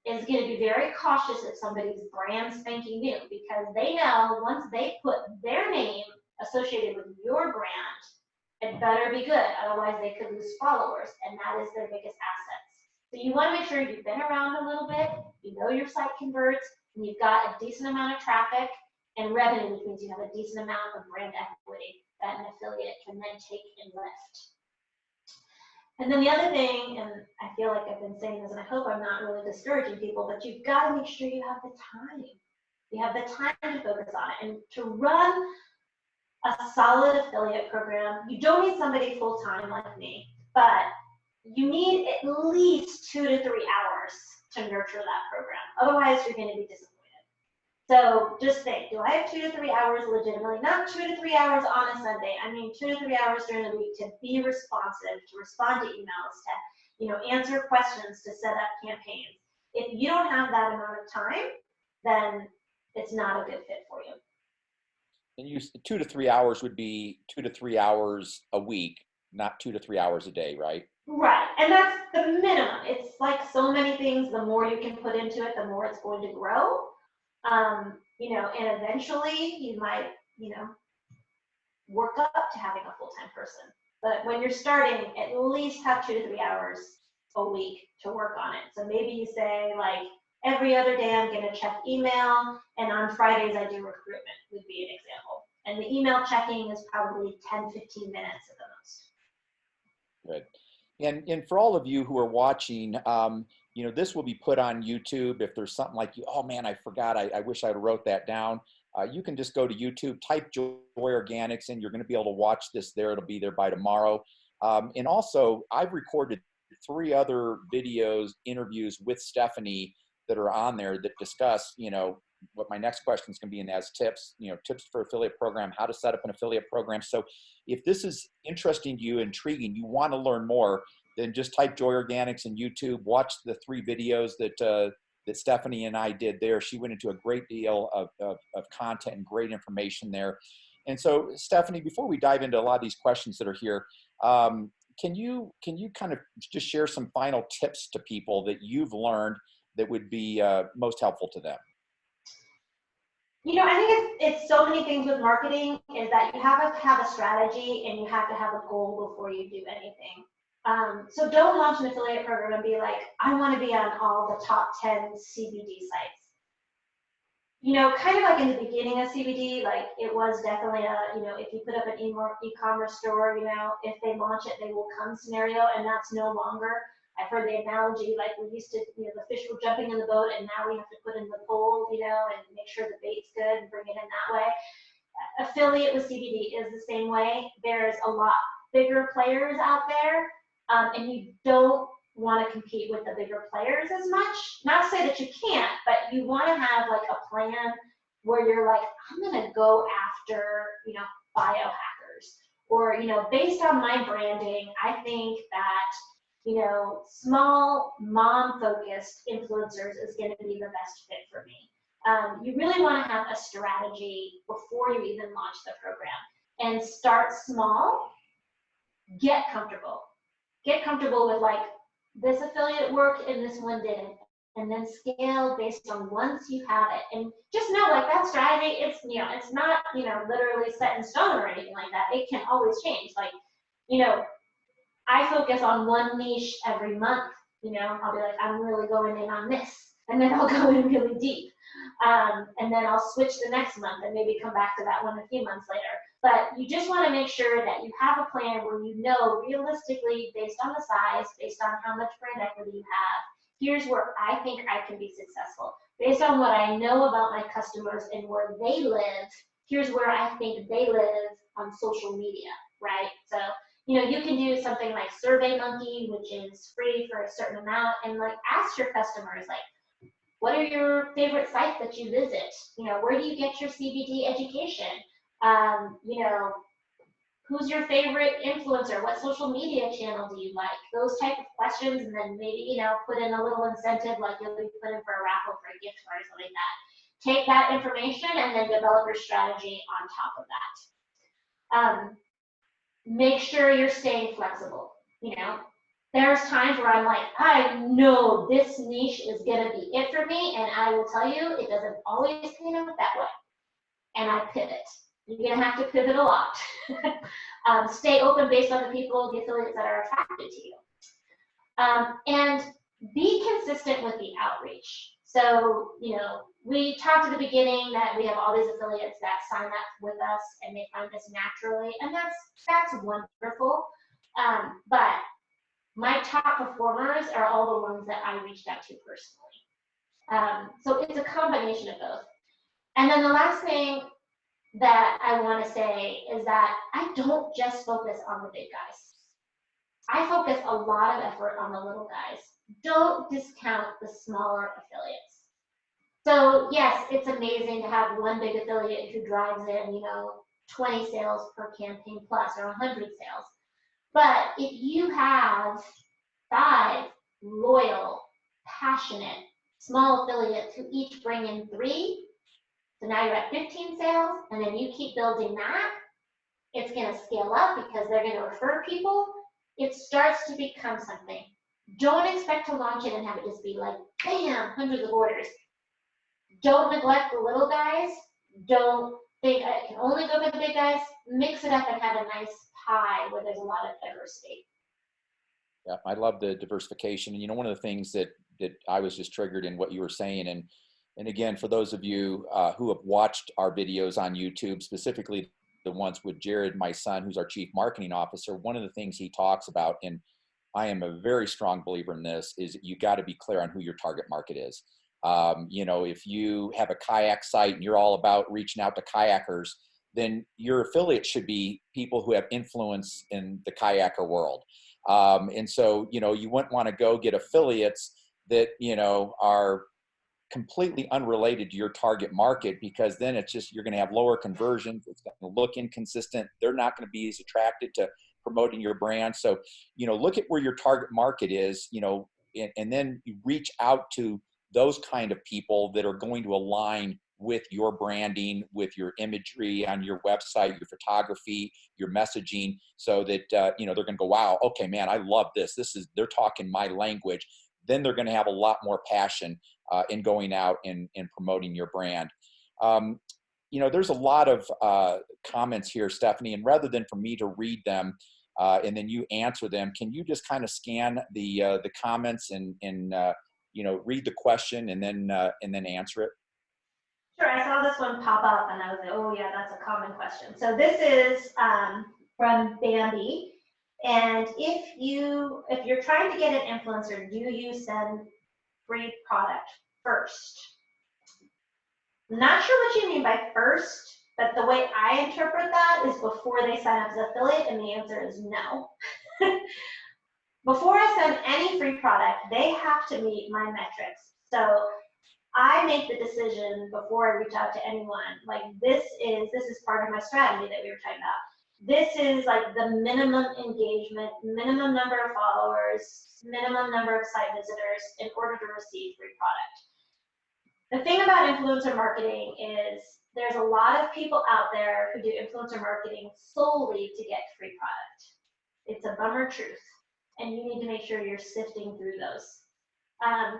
is going to be very cautious if somebody's brand spanking new, because they know once they put their name associated with your brand, it better be good, otherwise they could lose followers, and that is their biggest assets. So you want to make sure you've been around a little bit, you know your site converts, and you've got a decent amount of traffic and revenue, which means you have a decent amount of brand equity that an affiliate can then take and lift. And then the other thing, and I feel like I've been saying this, and I hope I'm not really discouraging people, but you've got to make sure you have the time. You have the time to focus on it. And to run a solid affiliate program, you don't need somebody full-time like me, but you need at least 2 to 3 hours to nurture that program. Otherwise, you're going to be disappointed. So just think, do I have 2 to 3 hours legitimately? Not 2 to 3 hours on a Sunday. I mean 2 to 3 hours during the week to be responsive, to respond to emails, to answer questions, to set up campaigns. If you don't have that amount of time, then it's not a good fit for you. And 2 to 3 hours would be 2 to 3 hours a week, not 2 to 3 hours a day, right? Right, and that's the minimum. It's like so many things, the more you can put into it, the more it's going to grow. And eventually you might, work up to having a full-time person. But when you're starting, at least have 2 to 3 hours a week to work on it. So maybe you say, like, every other day I'm going to check email, and on Fridays I do recruitment, would be an example. And the email checking is probably 10, 15 minutes at the most. Good. And for all of you who are watching, this will be put on YouTube. If there's something like, oh man, I forgot, I wish I had wrote that down. You can just go to YouTube, type Joy Organics, and you're going to be able to watch this there. It'll be there by tomorrow. And also, I've recorded 3 other videos, interviews with Stephanie that are on there that discuss, what my next question is going to be in as tips, tips for affiliate program, how to set up an affiliate program. So if this is interesting to you, intriguing, you want to learn more, then just type Joy Organics in YouTube, watch the 3 videos that Stephanie and I did there. She went into a great deal of content and great information there. And so Stephanie, before we dive into a lot of these questions that are here, can you kind of just share some final tips to people that you've learned that would be most helpful to them? I think it's so many things with marketing, is that you have to have a strategy and you have to have a goal before you do anything. So don't launch an affiliate program and be like, I want to be on all the top 10 CBD sites. Kind of like in the beginning of CBD, like it was definitely if you put up an e-commerce store, if they launch it, they will come scenario, and that's no longer. I've heard the analogy, like we used to, the fish were jumping in the boat and now we have to put in the pole, and make sure the bait's good and bring it in that way. Affiliate with CBD is the same way. There's a lot bigger players out there, and you don't want to compete with the bigger players as much. Not to say that you can't, but you want to have like a plan where you're like, I'm going to go after, biohackers, or, based on my branding, I think that, small mom-focused influencers is going to be the best fit for me. You really want to have a strategy before you even launch the program, and start small. Get comfortable. Get comfortable with like, this affiliate worked and this one didn't, and then scale based on once you have it. And just know, like, that strategy, it's not, literally set in stone or anything like that. It can always change. Like, I focus on one niche every month. I'll be like, I'm really going in on this, and then I'll go in really deep. And then I'll switch the next month and maybe come back to that one a few months later. But you just want to make sure that you have a plan where realistically, based on the size, based on how much brand equity you have, here's where I think I can be successful. Based on what I know about my customers and where they live, here's where I think they live on social media, right? So, you can do something like SurveyMonkey, which is free for a certain amount, and like ask your customers, like, what are your favorite sites that you visit? Where do you get your CBD education? Who's your favorite influencer? What social media channel do you like? Those type of questions, and then maybe, put in a little incentive, like you'll be put in for a raffle for a gift card or something like that. Take that information and then develop your strategy on top of that. Make sure you're staying flexible. There's times where I'm like, I know this niche is going to be it for me, and I will tell you, it doesn't always pan out that way. And I pivot. You're going to have to pivot a lot. Stay open based on the affiliates that are attracted to you. And be consistent with the outreach. So, we talked at the beginning that we have all these affiliates that sign up with us and they find us naturally, and that's wonderful. But my top performers are all the ones that I reached out to personally. So it's a combination of both. And then the last thing that I want to say is that I don't just focus on the big guys. I focus a lot of effort on the little guys. Don't discount the smaller affiliates. So yes, it's amazing to have one big affiliate who drives in, 20 sales per campaign plus, or 100 sales. But if you have 5 loyal, passionate, small affiliates who each bring in 3, so now you're at 15 sales, and then you keep building that, it's going to scale up because they're going to refer people. It starts to become something. Don't expect to launch it and have it just be like, bam, hundreds of orders. Don't neglect the little guys. Don't think I can only go for the big guys. Mix it up and have a nice pie where there's a lot of diversity. Yeah, I love the diversification. And one of the things that I was just triggered in what you were saying, and again, for those of you who have watched our videos on YouTube, specifically the ones with Jared, my son, who's our chief marketing officer, one of the things he talks about, and I am a very strong believer in this, is you got to be clear on who your target market is. If you have a kayak site and you're all about reaching out to kayakers, then your affiliate should be people who have influence in the kayaker world. And so, you wouldn't want to go get affiliates that, are completely unrelated to your target market, because then it's just, you're going to have lower conversions. It's going to look inconsistent. They're not going to be as attracted to promoting your brand. So, look at where your target market is, and then you reach out to those kind of people that are going to align with your branding, with your imagery on your website, your photography, your messaging, so that, they're going to go, wow, okay, man, I love this. They're talking my language. Then they're going to have a lot more passion in going out and promoting your brand. There's a lot of comments here, Stephanie, and rather than for me to read them and then you answer them, can you just kind of scan the comments and read the question and then answer it? Sure, I saw this one pop up and I was like, oh yeah, that's a common question. So this is from Bambi, And if you're trying to get an influencer, do you send free product first? Not sure what you mean by first, but the way I interpret that is before they sign up as an affiliate, and the answer is no. Before I send any free product, they have to meet my metrics. So I make the decision before I reach out to anyone, like this is part of my strategy that we were talking about. This is like the minimum engagement, minimum number of followers, minimum number of site visitors in order to receive free product. The thing about influencer marketing is there's a lot of people out there who do influencer marketing solely to get free product. It's a bummer truth, and you need to make sure you're sifting through those.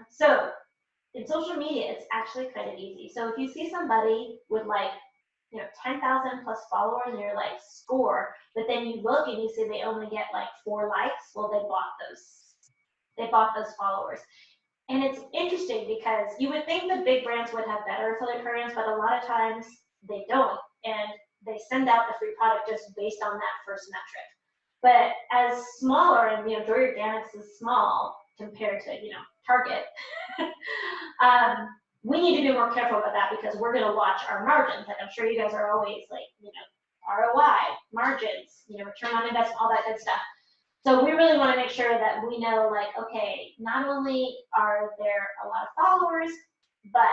So in social media, it's actually kind of easy. So if you see somebody with like, 10,000 plus followers and you're like, score, but then you look and you see they only get like 4 likes, well, they bought those followers. And it's interesting because you would think the big brands would have better affiliate programs, but a lot of times they don't. And they send out the free product just based on that first metric. But as smaller, and Joy Organics is small compared to Target, we need to be more careful about that because we're going to watch our margins. Like I'm sure you guys are always like, ROI, margins, return on investment, all that good stuff. So we really want to make sure that we know, like, okay, not only are there a lot of followers, but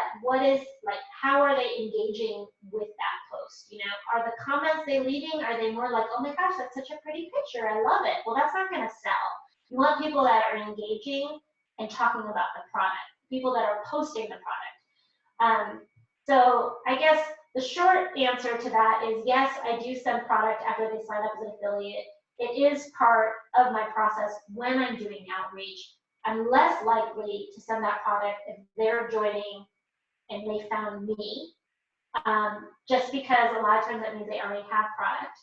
how are they engaging with that post? Are the comments they leaving, are they more like, oh my gosh, that's such a pretty picture, I love it. Well, that's not going to sell. You want people that are engaging and talking about the product, people that are posting the product. So I guess the short answer to that is yes, I do send product after they sign up as an affiliate. It is part of my process when I'm doing outreach. I'm less likely to send that product if they're joining and they found me, just because a lot of times that means they already have product.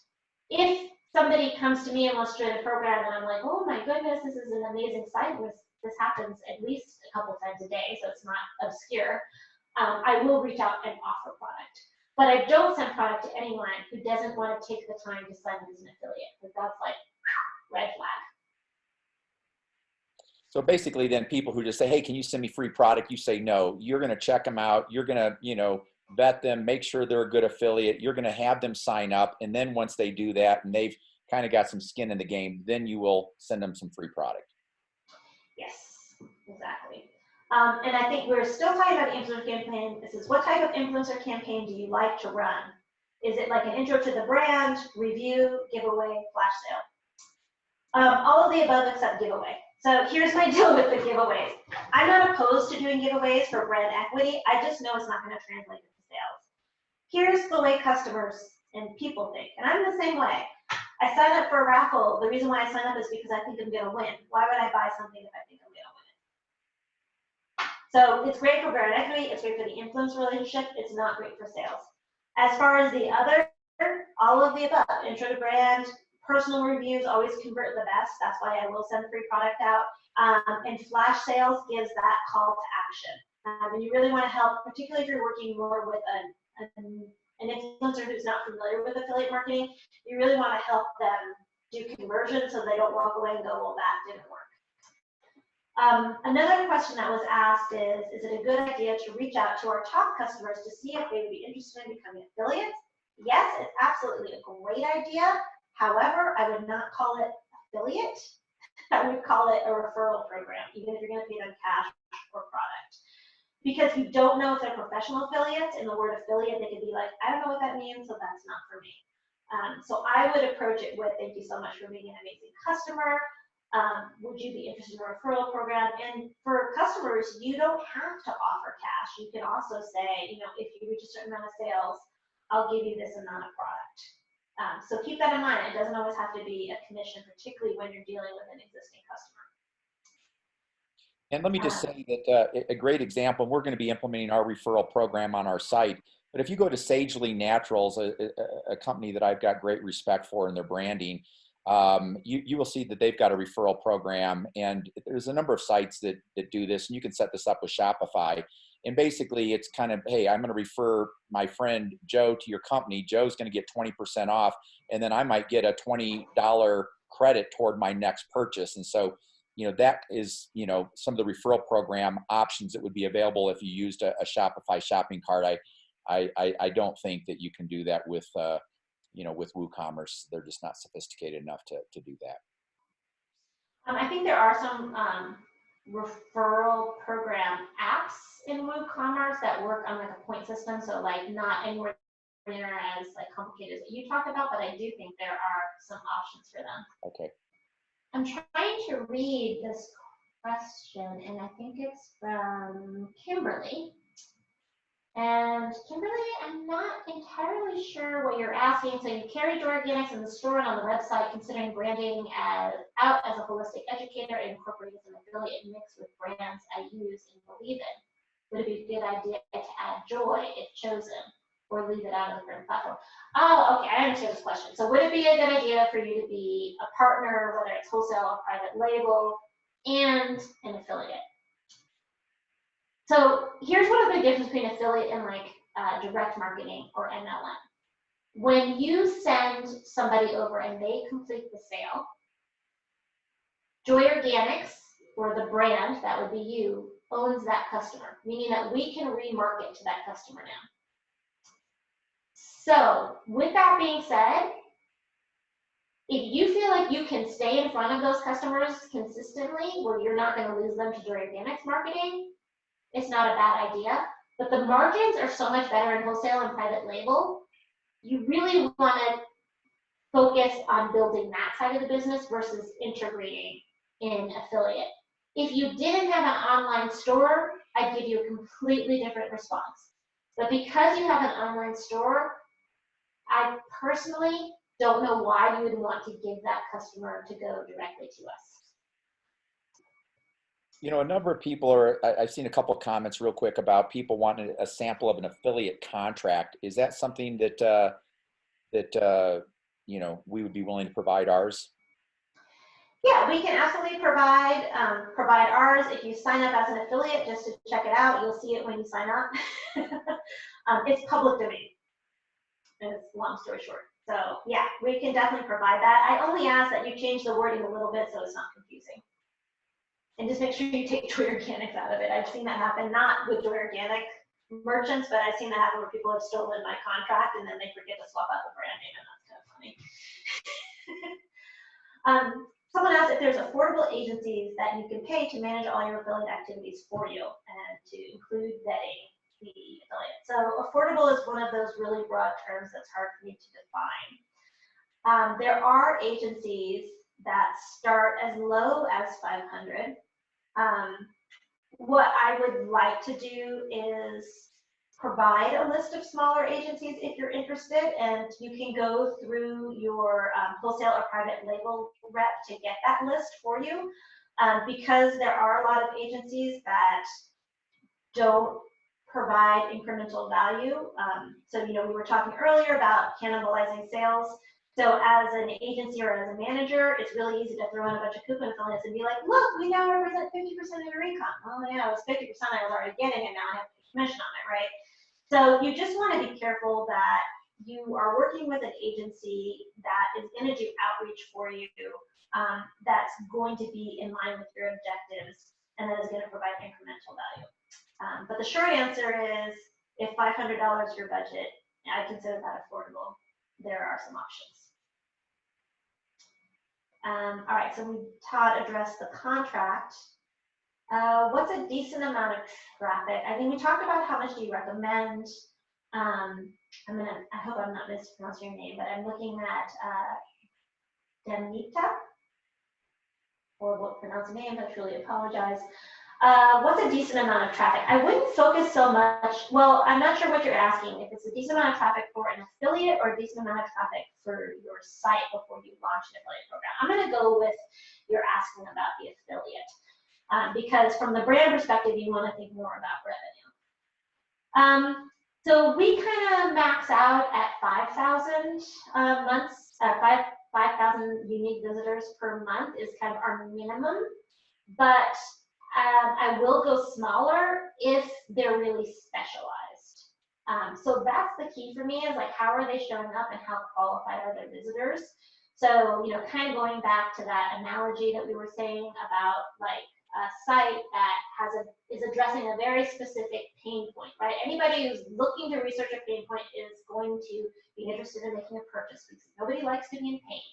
If somebody comes to me and wants to join a program and I'm like, oh my goodness, this is an amazing site, this happens at least a couple times a day, so it's not obscure, I will reach out and offer product. But I don't send product to anyone who doesn't want to take the time to sign as an affiliate, because that's like red flag. So basically then people who just say, hey, can you send me free product? You say no. You're going to check them out. You're going to, vet them, make sure they're a good affiliate. You're going to have them sign up. And then once they do that and they've kind of got some skin in the game, then you will send them some free product. Yes, exactly. And I think we're still talking about the influencer campaign. This is, what type of influencer campaign do you like to run? Is it like an intro to the brand, review, giveaway, flash sale? All of the above except giveaway. So here's my deal with the giveaways. I'm not opposed to doing giveaways for brand equity. I just know it's not going to translate into sales. Here's the way customers and people think, and I'm the same way. I sign up for a raffle. The reason why I sign up is because I think I'm going to win. Why would I buy something if I think I'm going to win? So it's great for brand equity, it's great for the influence relationship, it's not great for sales. As far as the other, all of the above, intro to brand, personal reviews always convert the best, that's why I will send free product out, and flash sales gives that call to action. And you really want to help, particularly if you're working more with an influencer who's not familiar with affiliate marketing, you really want to help them do conversion so they don't walk away and go, well, that didn't work. Another question that was asked is it a good idea to reach out to our top customers to see if they would be interested in becoming affiliates? Yes, it's absolutely a great idea. However, I would not call it affiliate. I would call it a referral program, even if you're going to pay them cash or product. Because you don't know if they're professional affiliates. In the word affiliate, they could be like, I don't know what that means, so that's not for me. So I would approach it with, thank you so much for being an amazing customer. Would you be interested in a referral program? And for customers, you don't have to offer cash. You can also say, if you reach a certain amount of sales, I'll give you this amount of product. So keep that in mind. It doesn't always have to be a commission, particularly when you're dealing with an existing customer. And let me just say that a great example, we're going to be implementing our referral program on our site. But if you go to Sagely Naturals, a company that I've got great respect for in their branding, you will see that they've got a referral program, and there's a number of sites that do this, and you can set this up with Shopify. And basically it's kind of, hey, I'm going to refer my friend Joe to your company. Joe's going to get 20% off, and then I might get a $20 credit toward my next purchase. And so, that is, some of the referral program options that would be available if you used a Shopify shopping cart. I don't think that you can do that with, with WooCommerce. They're just not sophisticated enough to do that. I think there are some referral program apps in WooCommerce that work on like a point system, so like not anywhere near as like complicated as you talked about, but I do think there are some options for them. Okay. I'm trying to read this question, and I think it's from Kimberly. And Kimberly, I'm not entirely sure what you're asking. So you carry Joy Organics in the store and on the website, considering branding out as a holistic educator and incorporate as an affiliate mix with brands I use and believe in. Would it be a good idea to add Joy if chosen, or leave it out of the current platform? Oh, okay, I understand this question. So would it be a good idea for you to be a partner, whether it's wholesale or private label, and an affiliate? So here's one of the differences between affiliate and like direct marketing or MLM. When you send somebody over and they complete the sale, Joy Organics, or the brand, that would be you, owns that customer, meaning that we can remarket to that customer now. So with that being said, if you feel like you can stay in front of those customers consistently where you're not going to lose them to Joy Organics marketing, it's not a bad idea, but the margins are so much better in wholesale and private label. You really want to focus on building that side of the business versus integrating in affiliate. If you didn't have an online store, I'd give you a completely different response. But because you have an online store, I personally don't know why you would want to give that customer to go directly to us. A number of people I've seen a couple of comments real quick about people wanting a sample of an affiliate contract. Is that something that we would be willing to provide ours? Yeah, we can absolutely provide ours. If you sign up as an affiliate, just to check it out, you'll see it when you sign up. It's public domain, and it's long story short. So yeah, we can definitely provide that. I only ask that you change the wording a little bit so it's not confusing. And just make sure you take Joy Organics out of it. I've seen that happen, not with Joy Organic merchants, but I've seen that happen where people have stolen my contract and then they forget to swap out the brand name, and that's kind of funny. Someone asked if there's affordable agencies that you can pay to manage all your affiliate activities for you and to include vetting the affiliate. So affordable is one of those really broad terms that's hard for me to define. There are agencies that start as low as $500. What I would like to do is provide a list of smaller agencies if you're interested, and you can go through your wholesale or private label rep to get that list for you, because there are a lot of agencies that don't provide incremental value. So, we were talking earlier about cannibalizing sales. So as an agency or as a manager, it's really easy to throw in a bunch of coupon affiliates and be like, look, we now represent 50% of your income. Oh yeah, it was 50% I was already getting, and now I have to pay commission on it, right? So you just want to be careful that you are working with an agency that is going to do outreach for you, that's going to be in line with your objectives, and that is going to provide incremental value. But the short answer is, if $500 is your budget, I consider that affordable. There are some options. All right, so Todd addressed the contract. What's a decent amount of traffic? I think we talked about how much do you recommend. I hope I'm not mispronouncing your name, but I'm looking at Demita, or won't pronounce the name, I truly apologize. What's a decent amount of traffic? I wouldn't focus so much, well, I'm not sure what you're asking, if it's a decent amount of traffic for an affiliate or a decent amount of traffic for your site before you launch an affiliate program. I'm going to go with you're asking about the affiliate, because from the brand perspective, you want to think more about revenue. So we kind of max out at 5,000 5,000 unique visitors per month is kind of our minimum, but I will go smaller if they're really specialized. So that's the key for me, is like, how are they showing up and how qualified are their visitors? So, you know, kind of going back to that analogy that we were saying about like a site that is addressing a very specific pain point, right? Anybody who's looking to research a pain point is going to be interested in making a purchase because nobody likes to be in pain.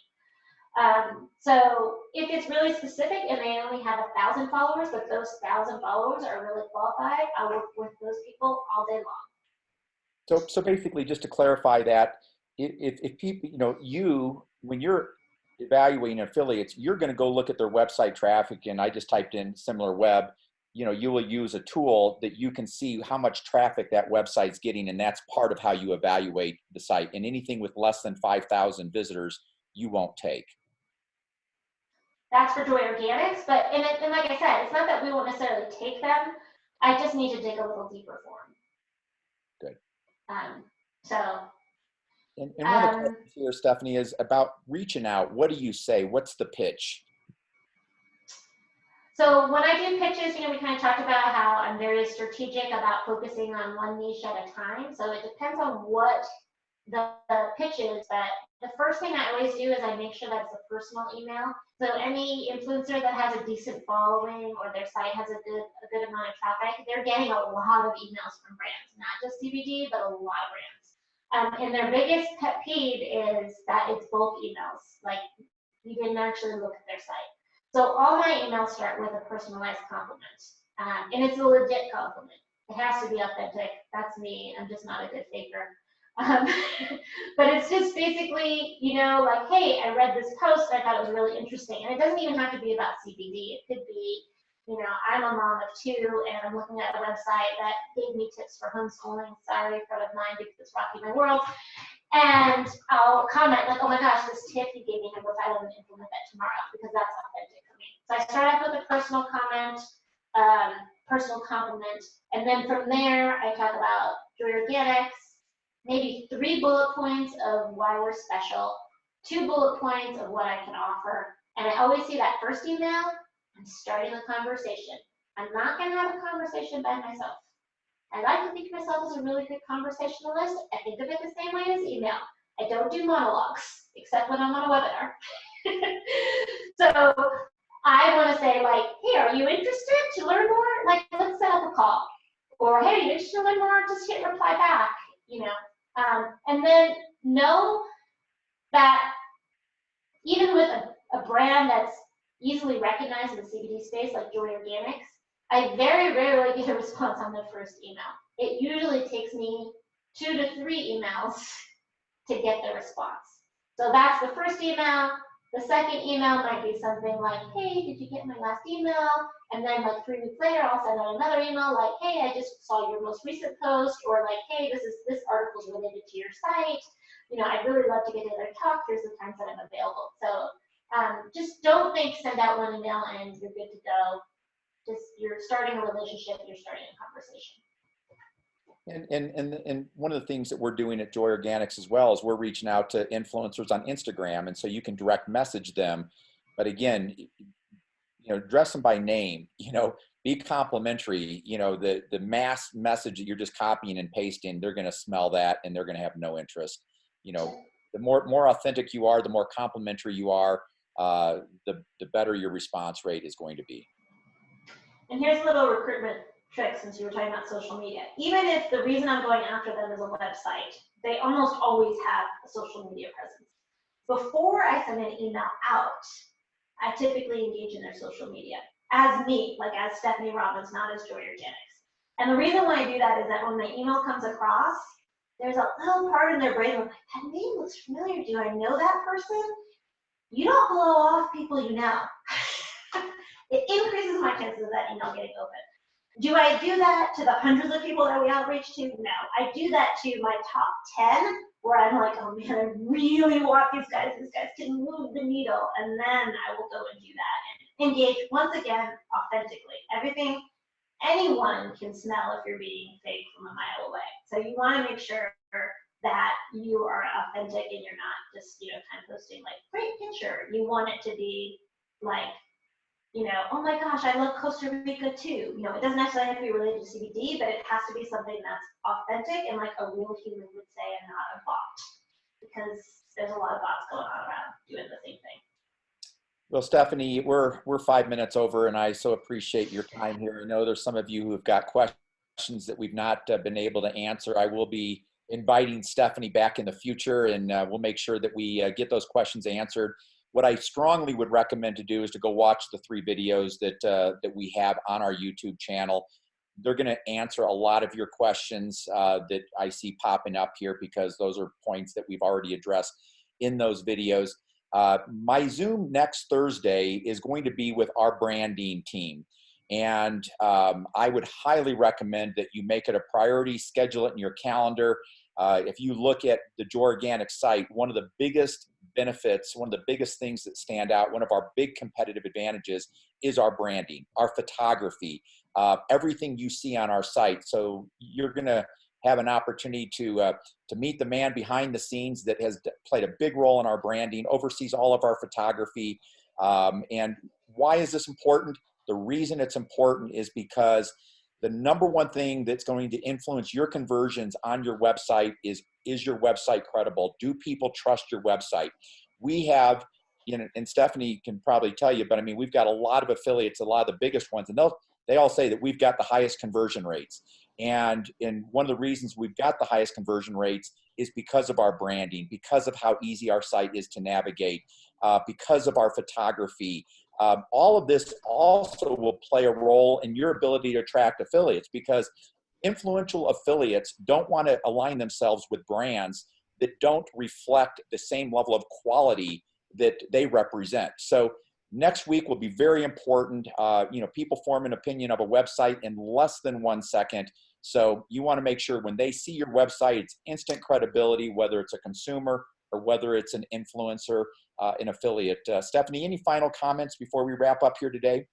So if it's really specific and they only have 1,000 followers, but those 1,000 followers are really qualified, I'll work with those people all day long. So basically, just to clarify that, if people, you know, when you're evaluating affiliates, you're going to go look at their website traffic, and I just typed in SimilarWeb. You know, you will use a tool that you can see how much traffic that website's getting, and that's part of how you evaluate the site. And anything with less than 5,000 visitors, you won't take. That's for Joy Organics, but and like I said, it's not that we won't necessarily take them. I just need to dig a little deeper for them. Good. So. And one of the questions here, Stephanie, is about reaching out. What do you say? What's the pitch? So when I do pitches, you know, we kind of talked about how I'm very strategic about focusing on one niche at a time. So it depends on what the pitch is, but the first thing I always do is I make sure that it's a personal email. So any influencer that has a decent following or their site has a good amount of traffic, they're getting a lot of emails from brands, not just CBD, but a lot of brands. And their biggest pet peeve is that it's bulk emails, like you didn't actually look at their site. So all my emails start with a personalized compliment, and it's a legit compliment. It has to be authentic. That's me. I'm just not a good faker. But it's just basically, you know, like, hey, I read this post. I thought it was really interesting. And it doesn't even have to be about CBD. It could be, you know, I'm a mom of 2 and I'm looking at a website that gave me tips for homeschooling. Sorry, friend of mine, because it's rocking my world. And I'll comment like, oh my gosh, this tip you gave me, I wish I would implement that tomorrow because that's authentic for me. So I start off with a personal comment, personal compliment, and then from there I talk about Joy Organics, maybe 3 bullet points of why we're special, 2 bullet points of what I can offer, and I always see that first email, I'm starting the conversation. I'm not going to have a conversation by myself. I like to think of myself as a really good conversationalist. I think of it the same way as email. I don't do monologues, except when I'm on a webinar. So I want to say like, hey, are you interested to learn more? Like, let's set up a call. Or, hey, are you interested to learn more? Just hit reply back, you know. And then know that even with a brand that's easily recognized in the CBD space, like Joy Organics, I very rarely get a response on the first email. It usually takes me 2 to 3 emails to get the response. So that's the first email. The second email might be something like, hey, did you get my last email? And then like 3 weeks later, I'll send out another email like, hey, I just saw your most recent post, or like, hey, this article is related to your site. You know, I'd really love to get together and talk. Here's the times that I'm available. So just don't think send out 1 email and you're good to go. Just you're starting a relationship, you're starting a conversation. And one of the things that we're doing at Joy Organics as well is we're reaching out to influencers on Instagram, and so you can direct message them. But again, you know, address them by name. You know, be complimentary. You know, the mass message that you're just copying and pasting, they're going to smell that and they're going to have no interest. You know, the more authentic you are, the more complimentary you are, the better your response rate is going to be. And here's a little recruitment trick since you were talking about social media. Even if the reason I'm going after them is a website, they almost always have a social media presence. Before I send an email out, I typically engage in their social media as me, like as Stephanie Robbins, not as Joy Organics. And the reason why I do that is that when my email comes across, there's a little part in their brain where like, that name looks familiar. Do I know that person? You don't blow off people you know. It increases my chances of that email getting open. Do I do that to the hundreds of people that we outreach to? No. I do that to my top 10, where I'm like, oh man, I really want these guys can move the needle, and then I will go and do that and engage, once again, authentically. Everything, anyone can smell if you're being fake from a mile away. So you want to make sure that you are authentic and you're not just, you know, kind of posting like, great picture. You want it to be like, you know, oh my gosh, I love Costa Rica too. You know, it doesn't necessarily have to be related to CBD, but it has to be something that's authentic and like a real human would say and not a bot. because there's a lot of bots going on around doing the same thing. Well, Stephanie, we're 5 minutes over, and I so appreciate your time here. I know there's some of you who have got questions that we've not been able to answer. I will be inviting Stephanie back in the future, and we'll make sure that we get those questions answered. What I strongly would recommend to do is to go watch the 3 videos that we have on our YouTube channel. They're going to answer a lot of your questions that I see popping up here, because those are points that we've already addressed in those videos. My Zoom next Thursday is going to be with our branding team. And I would highly recommend that you make it a priority, schedule it in your calendar. If you look at the Joe Organic site, one of the biggest benefits, one of the biggest things that stand out, one of our big competitive advantages is our branding, our photography, everything you see on our site. So you're going to have an opportunity to meet the man behind the scenes that has played a big role in our branding, oversees all of our photography. And why is this important? The reason it's important is because the number one thing that's going to influence your conversions on your website is your website credible? Do people trust your website? We have, you know, and Stephanie can probably tell you, but I mean, we've got a lot of affiliates, a lot of the biggest ones, and they all say that we've got the highest conversion rates. And one of the reasons we've got the highest conversion rates is because of our branding, because of how easy our site is to navigate, because of our photography. All of this also will play a role in your ability to attract affiliates, because influential affiliates don't want to align themselves with brands that don't reflect the same level of quality that they represent. So next week will be very important. You know, people form an opinion of a website in less than 1 second. So you want to make sure when they see your website, it's instant credibility, whether it's a consumer or whether it's an influencer, an affiliate. Stephanie, any final comments before we wrap up here today?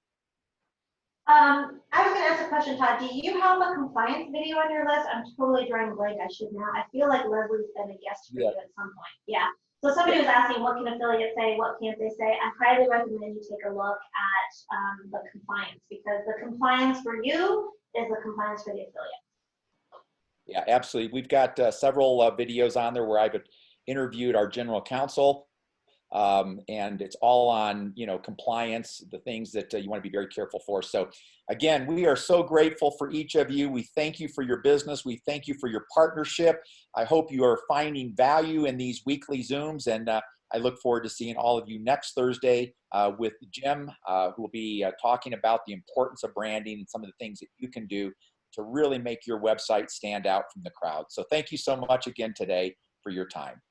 I was going to ask a question, Todd. Do you have a compliance video on your list? I'm totally drawing a blank. I should now. I feel like Leslie's been a guest for you at some point. Yeah. So somebody was asking, what can affiliates say? What can't they say? I highly recommend you take a look at the compliance, because the compliance for you is the compliance for the affiliate. Yeah, absolutely. We've got several videos on there where I've interviewed our general counsel, and it's all on, you know, compliance, the things that you want to be very careful for. So again, we are so grateful for each of you. We thank you for your business. We thank you for your partnership. I hope you are finding value in these weekly Zooms, and I look forward to seeing all of you next Thursday with Jim, who will be talking about the importance of branding and some of the things that you can do to really make your website stand out from the crowd. So thank you so much again today for your time.